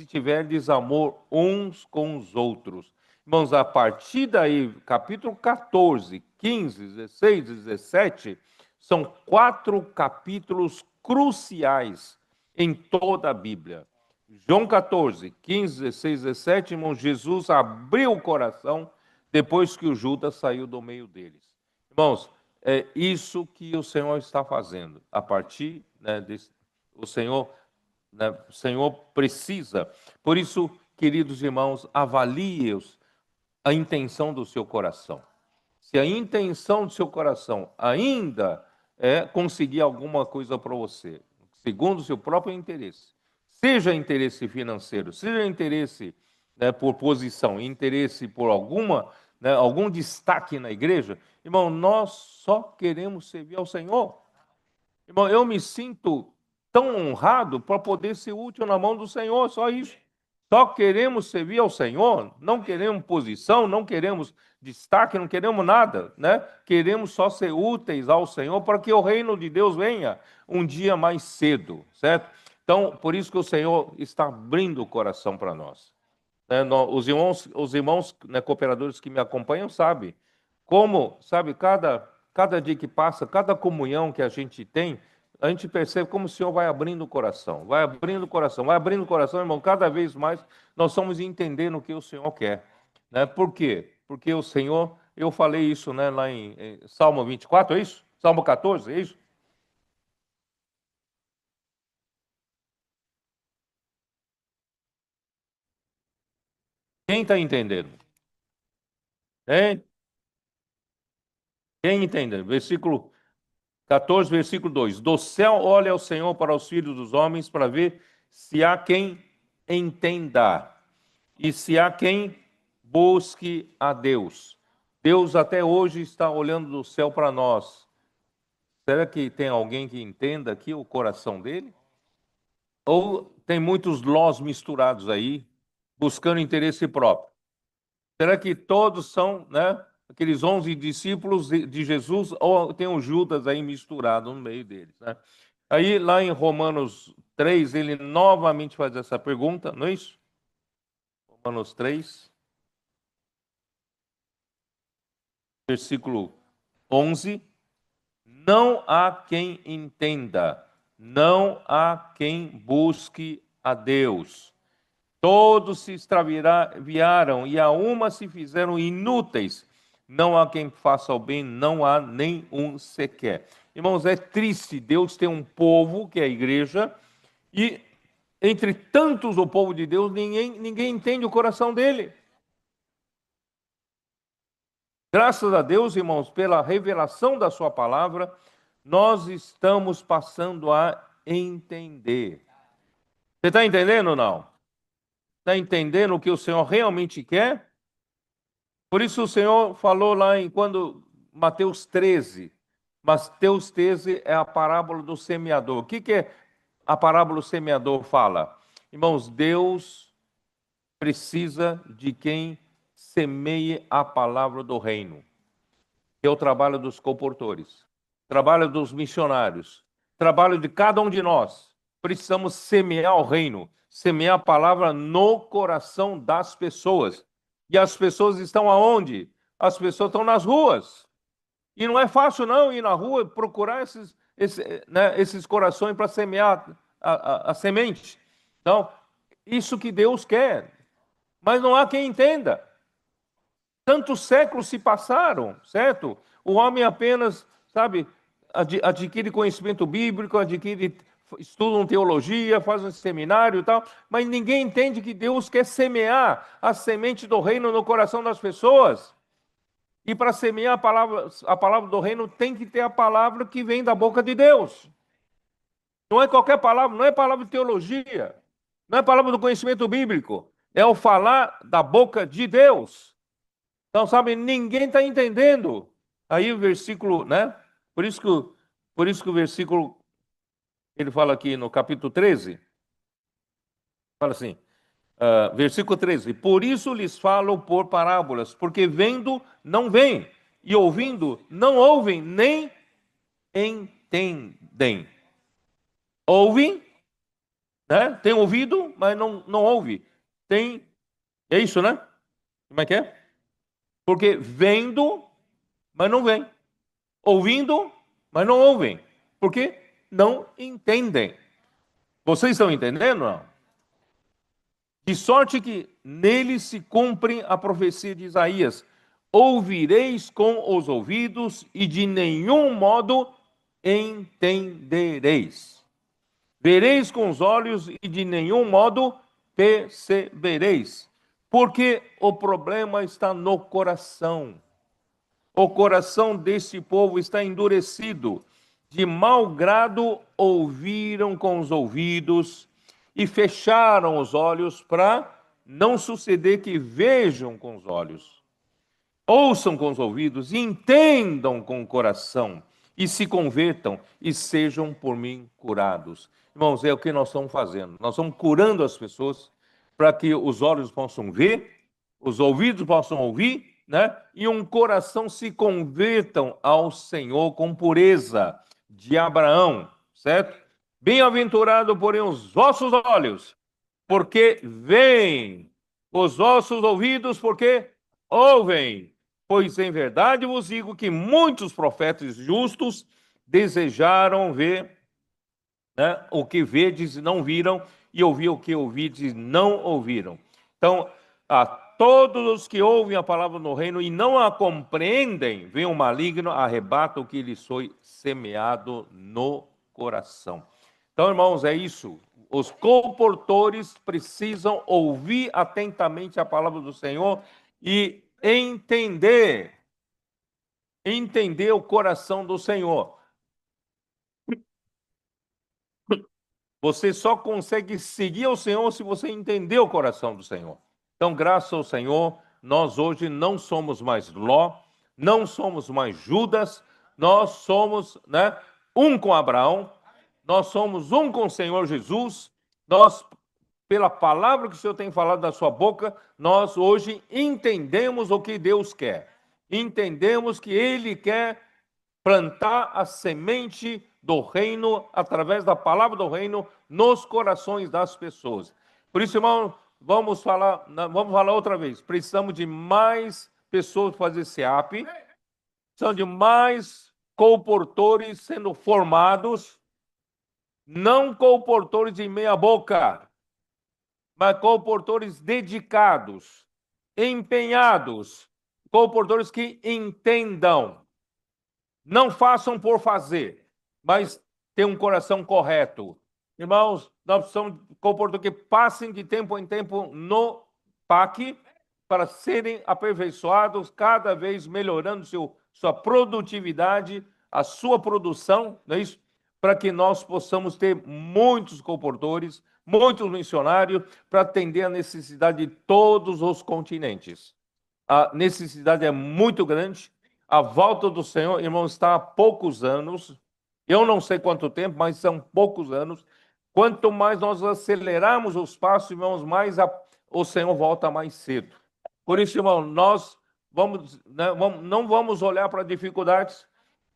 tiverdes amor uns com os outros. Irmãos, a partir daí, capítulo 14, 15, 16, 17, são 4 capítulos cruciais em toda a Bíblia. João 14, 15, 16, 17, irmãos, Jesus abriu o coração depois que o Judas saiu do meio deles. Irmãos, é isso que o Senhor está fazendo. A partir, né, o Senhor precisa. Por isso, queridos irmãos, avalie a intenção do seu coração. Se a intenção do seu coração ainda é conseguir alguma coisa para você, segundo o seu próprio interesse, seja interesse financeiro, seja interesse, né, por posição, interesse por algum destaque na igreja, irmão, nós só queremos servir ao Senhor. Irmão, eu me sinto tão honrado para poder ser útil na mão do Senhor, só isso. Só queremos servir ao Senhor, não queremos posição, não queremos destaque, não queremos nada, né? Queremos só ser úteis ao Senhor para que o reino de Deus venha um dia mais cedo, certo? Então, por isso que o Senhor está abrindo o coração para nós. Os irmãos, né, cooperadores que me acompanham sabem como, cada dia que passa, cada comunhão que a gente tem, a gente percebe como o Senhor vai abrindo o coração, irmão, cada vez mais nós estamos entendendo o que o Senhor quer, né? Por quê? Porque o Senhor, eu falei isso, né, lá em Salmo 24, é isso? Salmo 14, é isso? Quem está entendendo? Hein? Quem entende? Versículo 14, versículo 2. Do céu olha o Senhor para os filhos dos homens, para ver se há quem entenda e se há quem busque a Deus. Deus até hoje está olhando do céu para nós. Será que tem alguém que entenda aqui o coração dele? Ou tem muitos lós misturados aí, buscando interesse próprio? Será que todos são, né, aqueles 11 discípulos de Jesus, ou tem o Judas aí misturado no meio deles, né? Aí, lá em Romanos 3, ele novamente faz essa pergunta, não é isso? Romanos 3, versículo 11. Não há quem entenda, não há quem busque a Deus. Todos se extraviaram e a uma se fizeram inúteis. Não há quem faça o bem, não há nem um sequer. Irmãos, é triste. Deus tem um povo, que é a igreja, e entre tantos o povo de Deus, ninguém entende o coração dele. Graças a Deus, irmãos, pela revelação da sua palavra, nós estamos passando a entender. Você está entendendo ou não? Está entendendo o que o Senhor realmente quer? Por isso o Senhor falou lá em Mateus 13. Mateus 13 é a parábola do semeador. O que é a parábola do semeador fala? Irmãos, Deus precisa de quem semeie a palavra do reino. É o trabalho dos comportores, trabalho dos missionários, trabalho de cada um de nós. Precisamos semear o reino, semear a palavra no coração das pessoas. E as pessoas estão aonde? As pessoas estão nas ruas. E não é fácil não ir na rua procurar esses corações para semear a semente. Então, isso que Deus quer. Mas não há quem entenda. Tantos séculos se passaram, certo? O homem apenas, sabe, adquire conhecimento bíblico, estuda teologia, faz um seminário e tal, mas ninguém entende que Deus quer semear a semente do reino no coração das pessoas. E para semear a palavra do reino tem que ter a palavra que vem da boca de Deus. Não é qualquer palavra, não é palavra de teologia, não é palavra do conhecimento bíblico, é o falar da boca de Deus. Então, sabe, ninguém está entendendo. Aí o versículo, né? Por isso que o versículo, ele fala aqui no capítulo 13, fala assim, versículo 13, por isso lhes falo por parábolas, porque vendo não veem, e ouvindo não ouvem, nem entendem. Ouvem, né? Tem ouvido, mas não ouve. É isso, né? Como é que é? Porque vendo, mas não veem. Ouvindo, mas não ouvem. Porque não entendem. Vocês estão entendendo, não? De sorte que nele se cumpre a profecia de Isaías. Ouvireis com os ouvidos e de nenhum modo entendereis. Vereis com os olhos e de nenhum modo percebereis. Porque o problema está no coração. O coração desse povo está endurecido. De mau grado ouviram com os ouvidos e fecharam os olhos para não suceder que vejam com os olhos, ouçam com os ouvidos e entendam com o coração e se convertam e sejam por mim curados. Irmãos, é o que nós estamos fazendo. Nós estamos curando as pessoas para que os olhos possam ver, os ouvidos possam ouvir, né? E um coração se convertam ao Senhor com pureza de Abraão, certo? Bem-aventurado, porém, os vossos olhos, porque veem, os vossos ouvidos, porque ouvem. Pois em verdade vos digo que muitos profetas justos desejaram ver, né, o que vedes e não viram, e ouvir o que ouvides e não ouviram. Então, a todos os que ouvem a palavra no reino e não a compreendem, vem o maligno, arrebata o que lhes foi semeado no coração. Então, irmãos, é isso. Os comportores precisam ouvir atentamente a palavra do Senhor e entender o coração do Senhor. Você só consegue seguir o Senhor se você entender o coração do Senhor. Então, graças ao Senhor, nós hoje não somos mais Ló, não somos mais Judas, nós somos, né, um com Abraão, nós somos um com o Senhor Jesus, nós, pela palavra que o Senhor tem falado da sua boca, nós hoje entendemos o que Deus quer. Entendemos que Ele quer plantar a semente do reino, através da palavra do reino, nos corações das pessoas. Por isso, irmão, vamos falar outra vez. Precisamos de mais pessoas para fazer SEAP, precisamos de mais colportores sendo formados, não colportores de meia boca, mas colportores dedicados, empenhados, colportores que entendam. Não façam por fazer, mas tenham um coração correto. Irmãos, nós precisamos de colportores que passem de tempo em tempo no PAC para serem aperfeiçoados, cada vez melhorando sua produtividade, a sua produção, não é isso? Para que nós possamos ter muitos colportores, muitos missionários, para atender a necessidade de todos os continentes. A necessidade é muito grande. A volta do Senhor, irmãos, está há poucos anos. Eu não sei quanto tempo, mas são poucos anos. Quanto mais nós acelerarmos os passos, irmãos, mais o Senhor volta mais cedo. Por isso, irmão, nós não vamos olhar para dificuldades.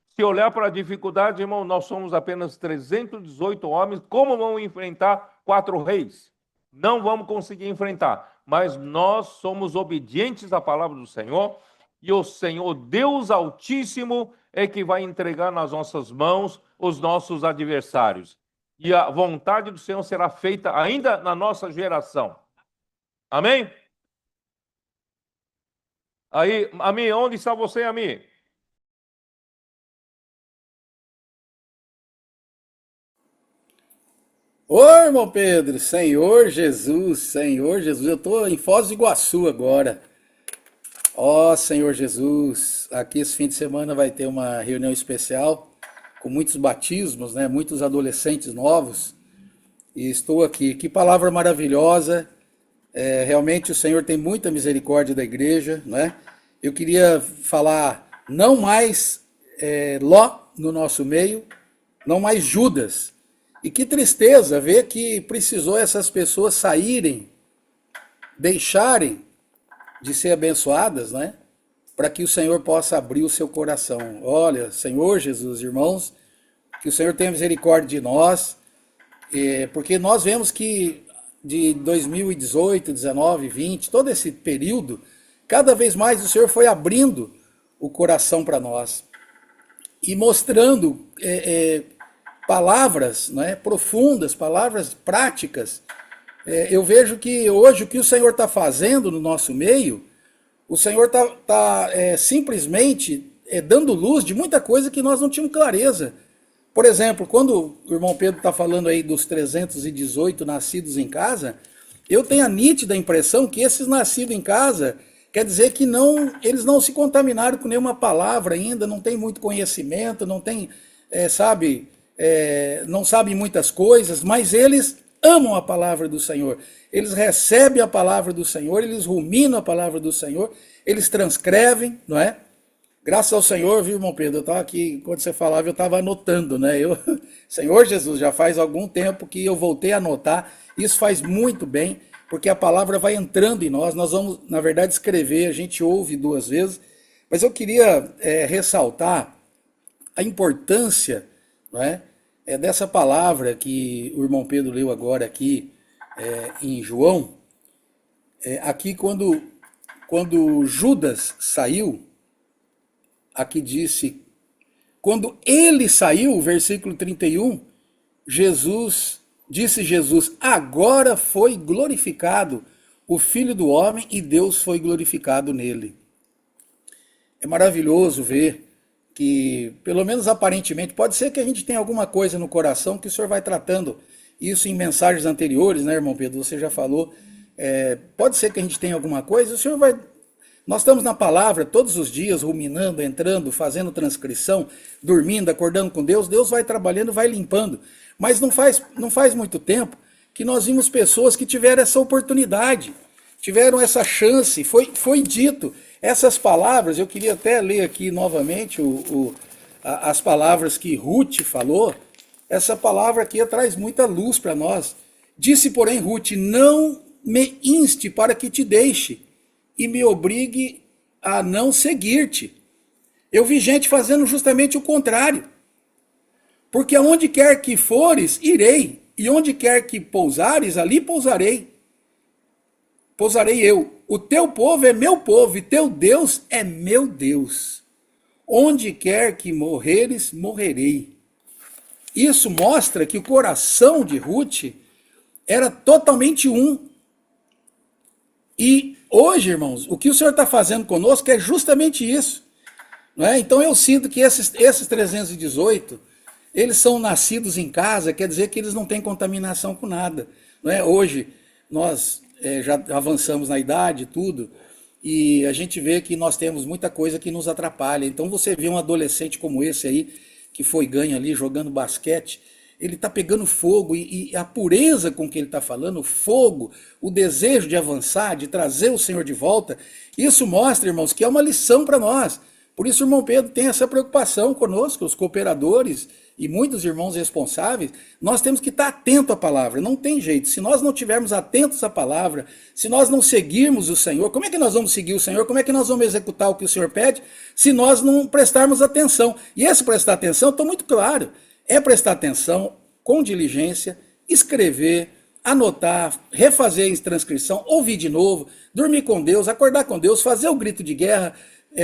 Se olhar para a dificuldade, irmão, nós somos apenas 318 homens. Como vamos enfrentar 4 reis? Não vamos conseguir enfrentar. Mas nós somos obedientes à palavra do Senhor. E o Senhor, Deus Altíssimo, é que vai entregar nas nossas mãos os nossos adversários. E a vontade do Senhor será feita ainda na nossa geração. Amém? Aí, Ami, onde está você, Ami? Ô, irmão Pedro, Senhor Jesus, eu estou em Foz do Iguaçu agora. Ó, Senhor Jesus, aqui esse fim de semana vai ter uma reunião especial com muitos batismos, né? Muitos adolescentes novos. E estou aqui. Que palavra maravilhosa. Realmente o Senhor tem muita misericórdia da igreja, né? Eu queria falar não mais Ló no nosso meio, não mais Judas. E que tristeza ver que precisou essas pessoas saírem, deixarem de ser abençoadas, né? Para que o Senhor possa abrir o seu coração. Olha, Senhor Jesus, irmãos, que o Senhor tenha misericórdia de nós, porque nós vemos que de 2018, 19, 20, todo esse período, cada vez mais o Senhor foi abrindo o coração para nós e mostrando palavras, né, profundas, palavras práticas. Eu vejo que hoje o que o Senhor está fazendo no nosso meio, o Senhor está simplesmente dando luz de muita coisa que nós não tínhamos clareza. Por exemplo, quando o irmão Pedro está falando aí dos 318 nascidos em casa, eu tenho a nítida impressão que esses nascidos em casa, quer dizer que eles não se contaminaram com nenhuma palavra ainda, não tem muito conhecimento, não tem, não sabem muitas coisas, mas eles amam a palavra do Senhor, eles recebem a palavra do Senhor, eles ruminam a palavra do Senhor, eles transcrevem, não é? Graças ao Senhor, viu, irmão Pedro, eu estava aqui, quando você falava, eu estava anotando, né? Senhor Jesus, já faz algum tempo que eu voltei a anotar, isso faz muito bem, porque a palavra vai entrando em nós vamos, na verdade, escrever, a gente ouve 2 vezes, mas eu queria ressaltar a importância, não é? Dessa palavra que o irmão Pedro leu agora aqui em João, aqui quando Judas saiu, aqui quando ele saiu, versículo 31, disse Jesus, agora foi glorificado o Filho do Homem e Deus foi glorificado nele. É maravilhoso ver que, pelo menos aparentemente, pode ser que a gente tenha alguma coisa no coração que o Senhor vai tratando isso em mensagens anteriores, né, irmão Pedro? Você já falou, pode ser que a gente tenha alguma coisa, o Senhor vai... Nós estamos na palavra todos os dias, ruminando, entrando, fazendo transcrição, dormindo, acordando com Deus, Deus vai trabalhando, vai limpando. Mas não faz muito tempo que nós vimos pessoas que tiveram essa oportunidade, tiveram essa chance, foi dito. Essas palavras, eu queria até ler aqui novamente as palavras que Ruth falou, essa palavra aqui traz muita luz para nós. Disse, porém, Ruth, não me inste para que te deixe e me obrigue a não seguir-te. Eu vi gente fazendo justamente o contrário. Porque aonde quer que fores, irei, e onde quer que pousares, ali pousarei. Pousarei eu. O teu povo é meu povo, e teu Deus é meu Deus. Onde quer que morreres, morrerei. Isso mostra que o coração de Ruth era totalmente um. E hoje, irmãos, o que o Senhor está fazendo conosco é justamente isso. Não é? Então eu sinto que esses 318, eles são nascidos em casa, quer dizer que eles não têm contaminação com nada. Não é? Hoje nós já avançamos na idade e tudo, e a gente vê que nós temos muita coisa que nos atrapalha. Então você vê um adolescente como esse aí, que foi ganho ali jogando basquete, ele está pegando fogo, e a pureza com que ele está falando, o fogo, o desejo de avançar, de trazer o Senhor de volta, isso mostra, irmãos, que é uma lição para nós. Por isso o irmão Pedro tem essa preocupação conosco, os cooperadores e muitos irmãos responsáveis. Nós temos que estar atento à palavra, não tem jeito. Se nós não estivermos atentos à palavra, se nós não seguirmos o Senhor, como é que nós vamos seguir o Senhor? Como é que nós vamos executar o que o Senhor pede se nós não prestarmos atenção? E esse prestar atenção, estou muito claro, é prestar atenção com diligência, escrever, anotar, refazer em transcrição, ouvir de novo, dormir com Deus, acordar com Deus, fazer o grito de guerra,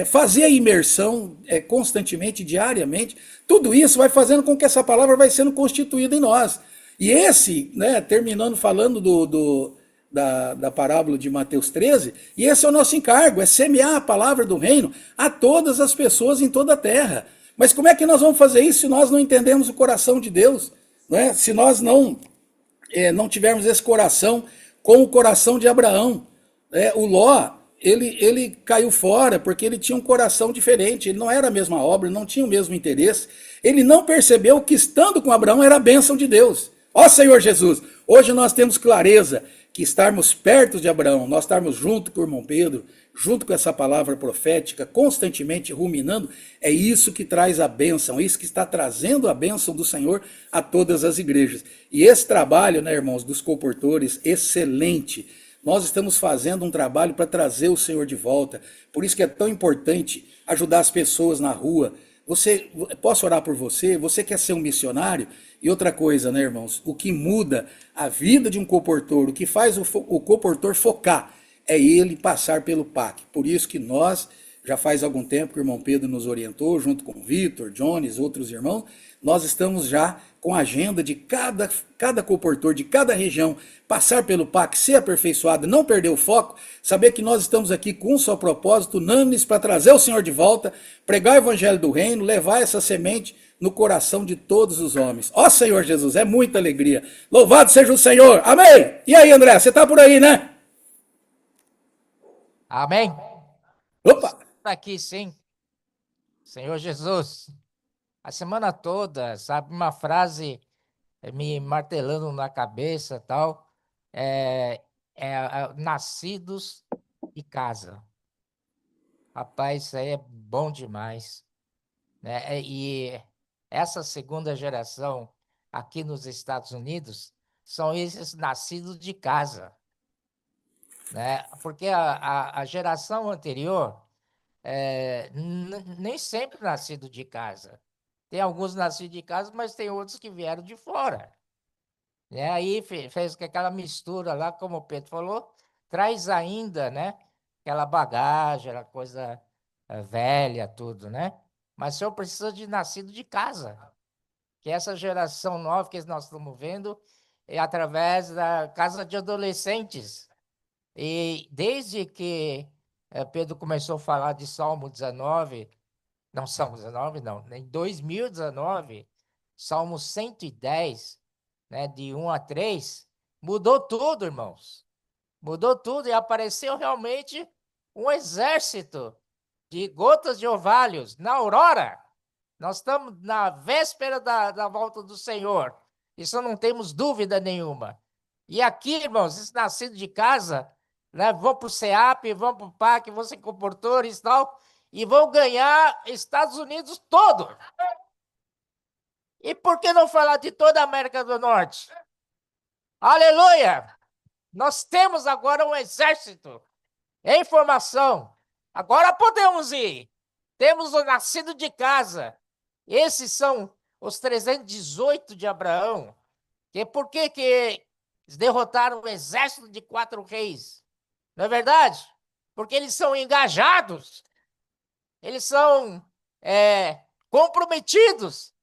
fazer a imersão constantemente, diariamente. Tudo isso vai fazendo com que essa palavra vai sendo constituída em nós. E esse, terminando falando da parábola de Mateus 13, e esse é o nosso encargo, é semear a palavra do reino a todas as pessoas em toda a terra. Mas como é que nós vamos fazer isso se nós não entendemos o coração de Deus? Se nós não tivermos esse coração com o coração de Abraão. O Ló, ele caiu fora porque ele tinha um coração diferente, ele não era a mesma obra, não tinha o mesmo interesse. Ele não percebeu que estando com Abraão era a bênção de Deus. Ó Senhor Jesus, hoje nós temos clareza que estarmos perto de Abraão, nós estarmos junto com o irmão Pedro, junto com essa palavra profética, constantemente ruminando, é isso que traz a bênção, é isso que está trazendo a bênção do Senhor a todas as igrejas. E esse trabalho, irmãos, dos colportores, excelente. Nós estamos fazendo um trabalho para trazer o Senhor de volta. Por isso que é tão importante ajudar as pessoas na rua. Posso orar por você? Você quer ser um missionário? E outra coisa, irmãos? O que muda a vida de um colportor, o que faz o colportor focar, é ele passar pelo PAC. Por isso que nós, já faz algum tempo que o irmão Pedro nos orientou, junto com o Vitor, Jones, outros irmãos, nós estamos já com a agenda de cada colportor, de cada região, passar pelo PAC, ser aperfeiçoado, não perder o foco, saber que nós estamos aqui com um só propósito, unânimes, para trazer o Senhor de volta, pregar o evangelho do reino, levar essa semente no coração de todos os homens. Ó Senhor Jesus, é muita alegria. Louvado seja o Senhor. Amém? E aí, André, você está por aí, né? Amém? Opa! Aqui sim. Senhor Jesus, a semana toda, sabe, uma frase me martelando na cabeça, tal, nascidos de casa. Rapaz, isso aí é bom demais, né? E essa segunda geração aqui nos Estados Unidos são esses nascidos de casa, né? Porque a geração anterior nem sempre nascido de casa. Tem alguns nascidos de casa, mas tem outros que vieram de fora. Né? Aí fez aquela mistura lá, como o Pedro falou, traz ainda, né, aquela bagagem, aquela coisa velha, tudo, né? Mas o senhor precisa de nascido de casa. Que essa geração nova que nós estamos vendo é através da casa de adolescentes. E desde que Pedro começou a falar de Salmo 19, não, Salmo 19 não, em 2019, Salmo 110, né, de 1 a 3, mudou tudo, irmãos. Mudou tudo e apareceu realmente um exército de gotas de orvalhos na aurora. Nós estamos na véspera da volta do Senhor. Isso não temos dúvida nenhuma. E aqui, irmãos, esses nascidos de casa, né, vão para o CEAP, vão para o PAC, vão ser comportores e tal, e vão ganhar Estados Unidos todo. E por que não falar de toda a América do Norte? Aleluia! Nós temos agora um exército em formação. Agora podemos ir. Temos o nascido de casa. Esses são os 318 de Abraão. Por que eles derrotaram o exército de 4 reis? Não é verdade? Porque eles são engajados. Eles são comprometidos.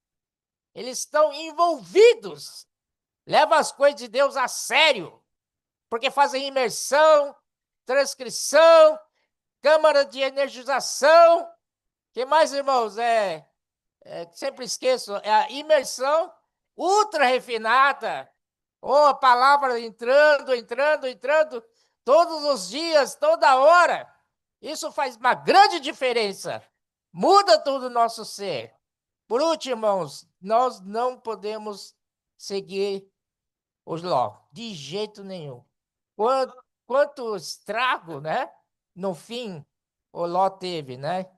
Eles estão envolvidos. Levam as coisas de Deus a sério. Porque fazem imersão, transcrição, câmara de energização. Que mais, irmãos? Sempre esqueço. É a imersão ultra refinada. A palavra entrando, todos os dias, toda hora. Isso faz uma grande diferença. Muda todo o nosso ser. Por último, irmãos, nós não podemos seguir os Ló, de jeito nenhum. Quanto estrago, né? No fim, o Ló teve, né?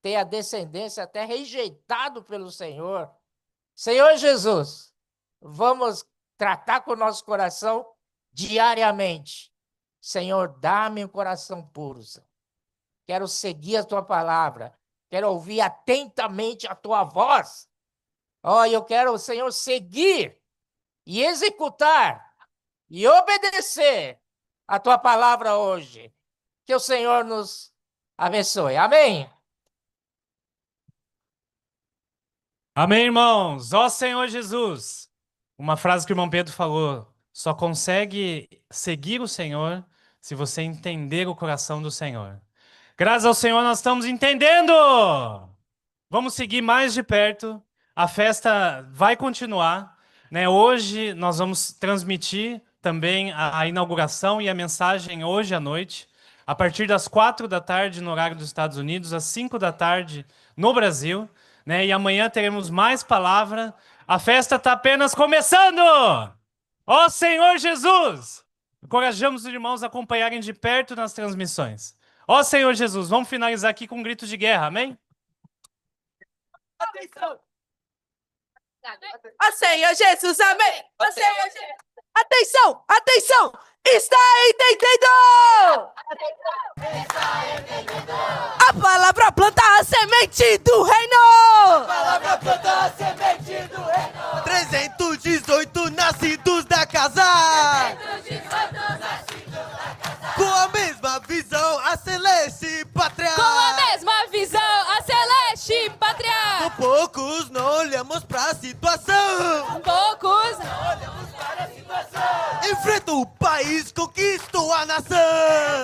Tem a descendência até rejeitado pelo Senhor. Senhor Jesus, vamos tratar com o nosso coração diariamente. Senhor, dá-me um coração puro. Senhor. Quero seguir a tua palavra. Quero ouvir atentamente a tua voz. Eu quero, Senhor, seguir e executar e obedecer a tua palavra hoje. Que o Senhor nos abençoe. Amém. Amém, irmãos. Ó Senhor Jesus. Uma frase que o irmão Pedro falou. Só consegue seguir o Senhor se você entender o coração do Senhor. Graças ao Senhor nós estamos entendendo. Vamos seguir mais de perto. A festa vai continuar, né? Hoje nós vamos transmitir também a inauguração e a mensagem hoje à noite, a partir das 4 da tarde no horário dos Estados Unidos, às 5 da tarde no Brasil, né? E amanhã teremos mais palavra. A festa está apenas começando! Ó Senhor Jesus! Encorajamos os irmãos a acompanharem de perto nas transmissões. Ó Senhor Jesus, vamos finalizar aqui com um grito de guerra, amém? Atenção! Ó Senhor Jesus, amém! Ó Senhor Jesus! Atenção! Atenção! Está entendendo? A palavra planta a semente do reino! A palavra planta a semente do reino! 318 nascidos da casa! 318 nascidos da casa! Com a mesma visão, a celeste pátria! Com a mesma visão, a celeste pátria! Com poucos não olhamos pra situação! Poucos não olhamos para a situação! Enfrenta o país, conquisto a nação!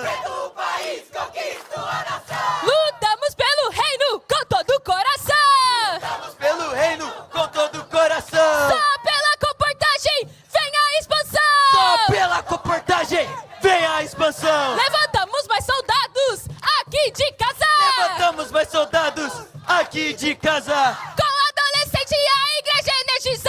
Enfrenta o país, conquisto a nação! Lutamos pelo reino com todo o coração! Lutamos pelo reino com todo o coração! Só pela comportagem vem a expansão! Só pela comportagem vem a expansão! Levantamos mais soldados aqui de casa! Levantamos mais soldados aqui de casa! Com a adolescente e a igreja energizada!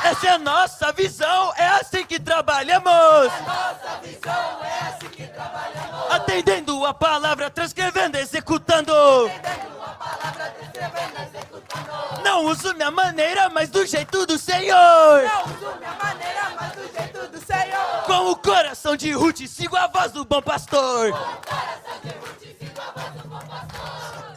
Essa é a nossa visão, é assim que trabalhamos! Nossa visão é assim que trabalhamos! Atendendo a palavra, transcrevendo, executando! Atendendo a palavra, transcrevendo, executando! Não uso minha maneira, mas do jeito do Senhor! Não uso minha maneira, mas do jeito do Senhor! Com o coração de Ruth, sigo a voz do bom pastor! Com o coração de Ruth, sigo a voz do bom pastor!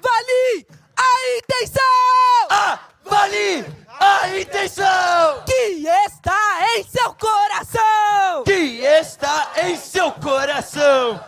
Avalie a intenção! Avalie a intenção! Que está em seu coração! Que está em seu coração!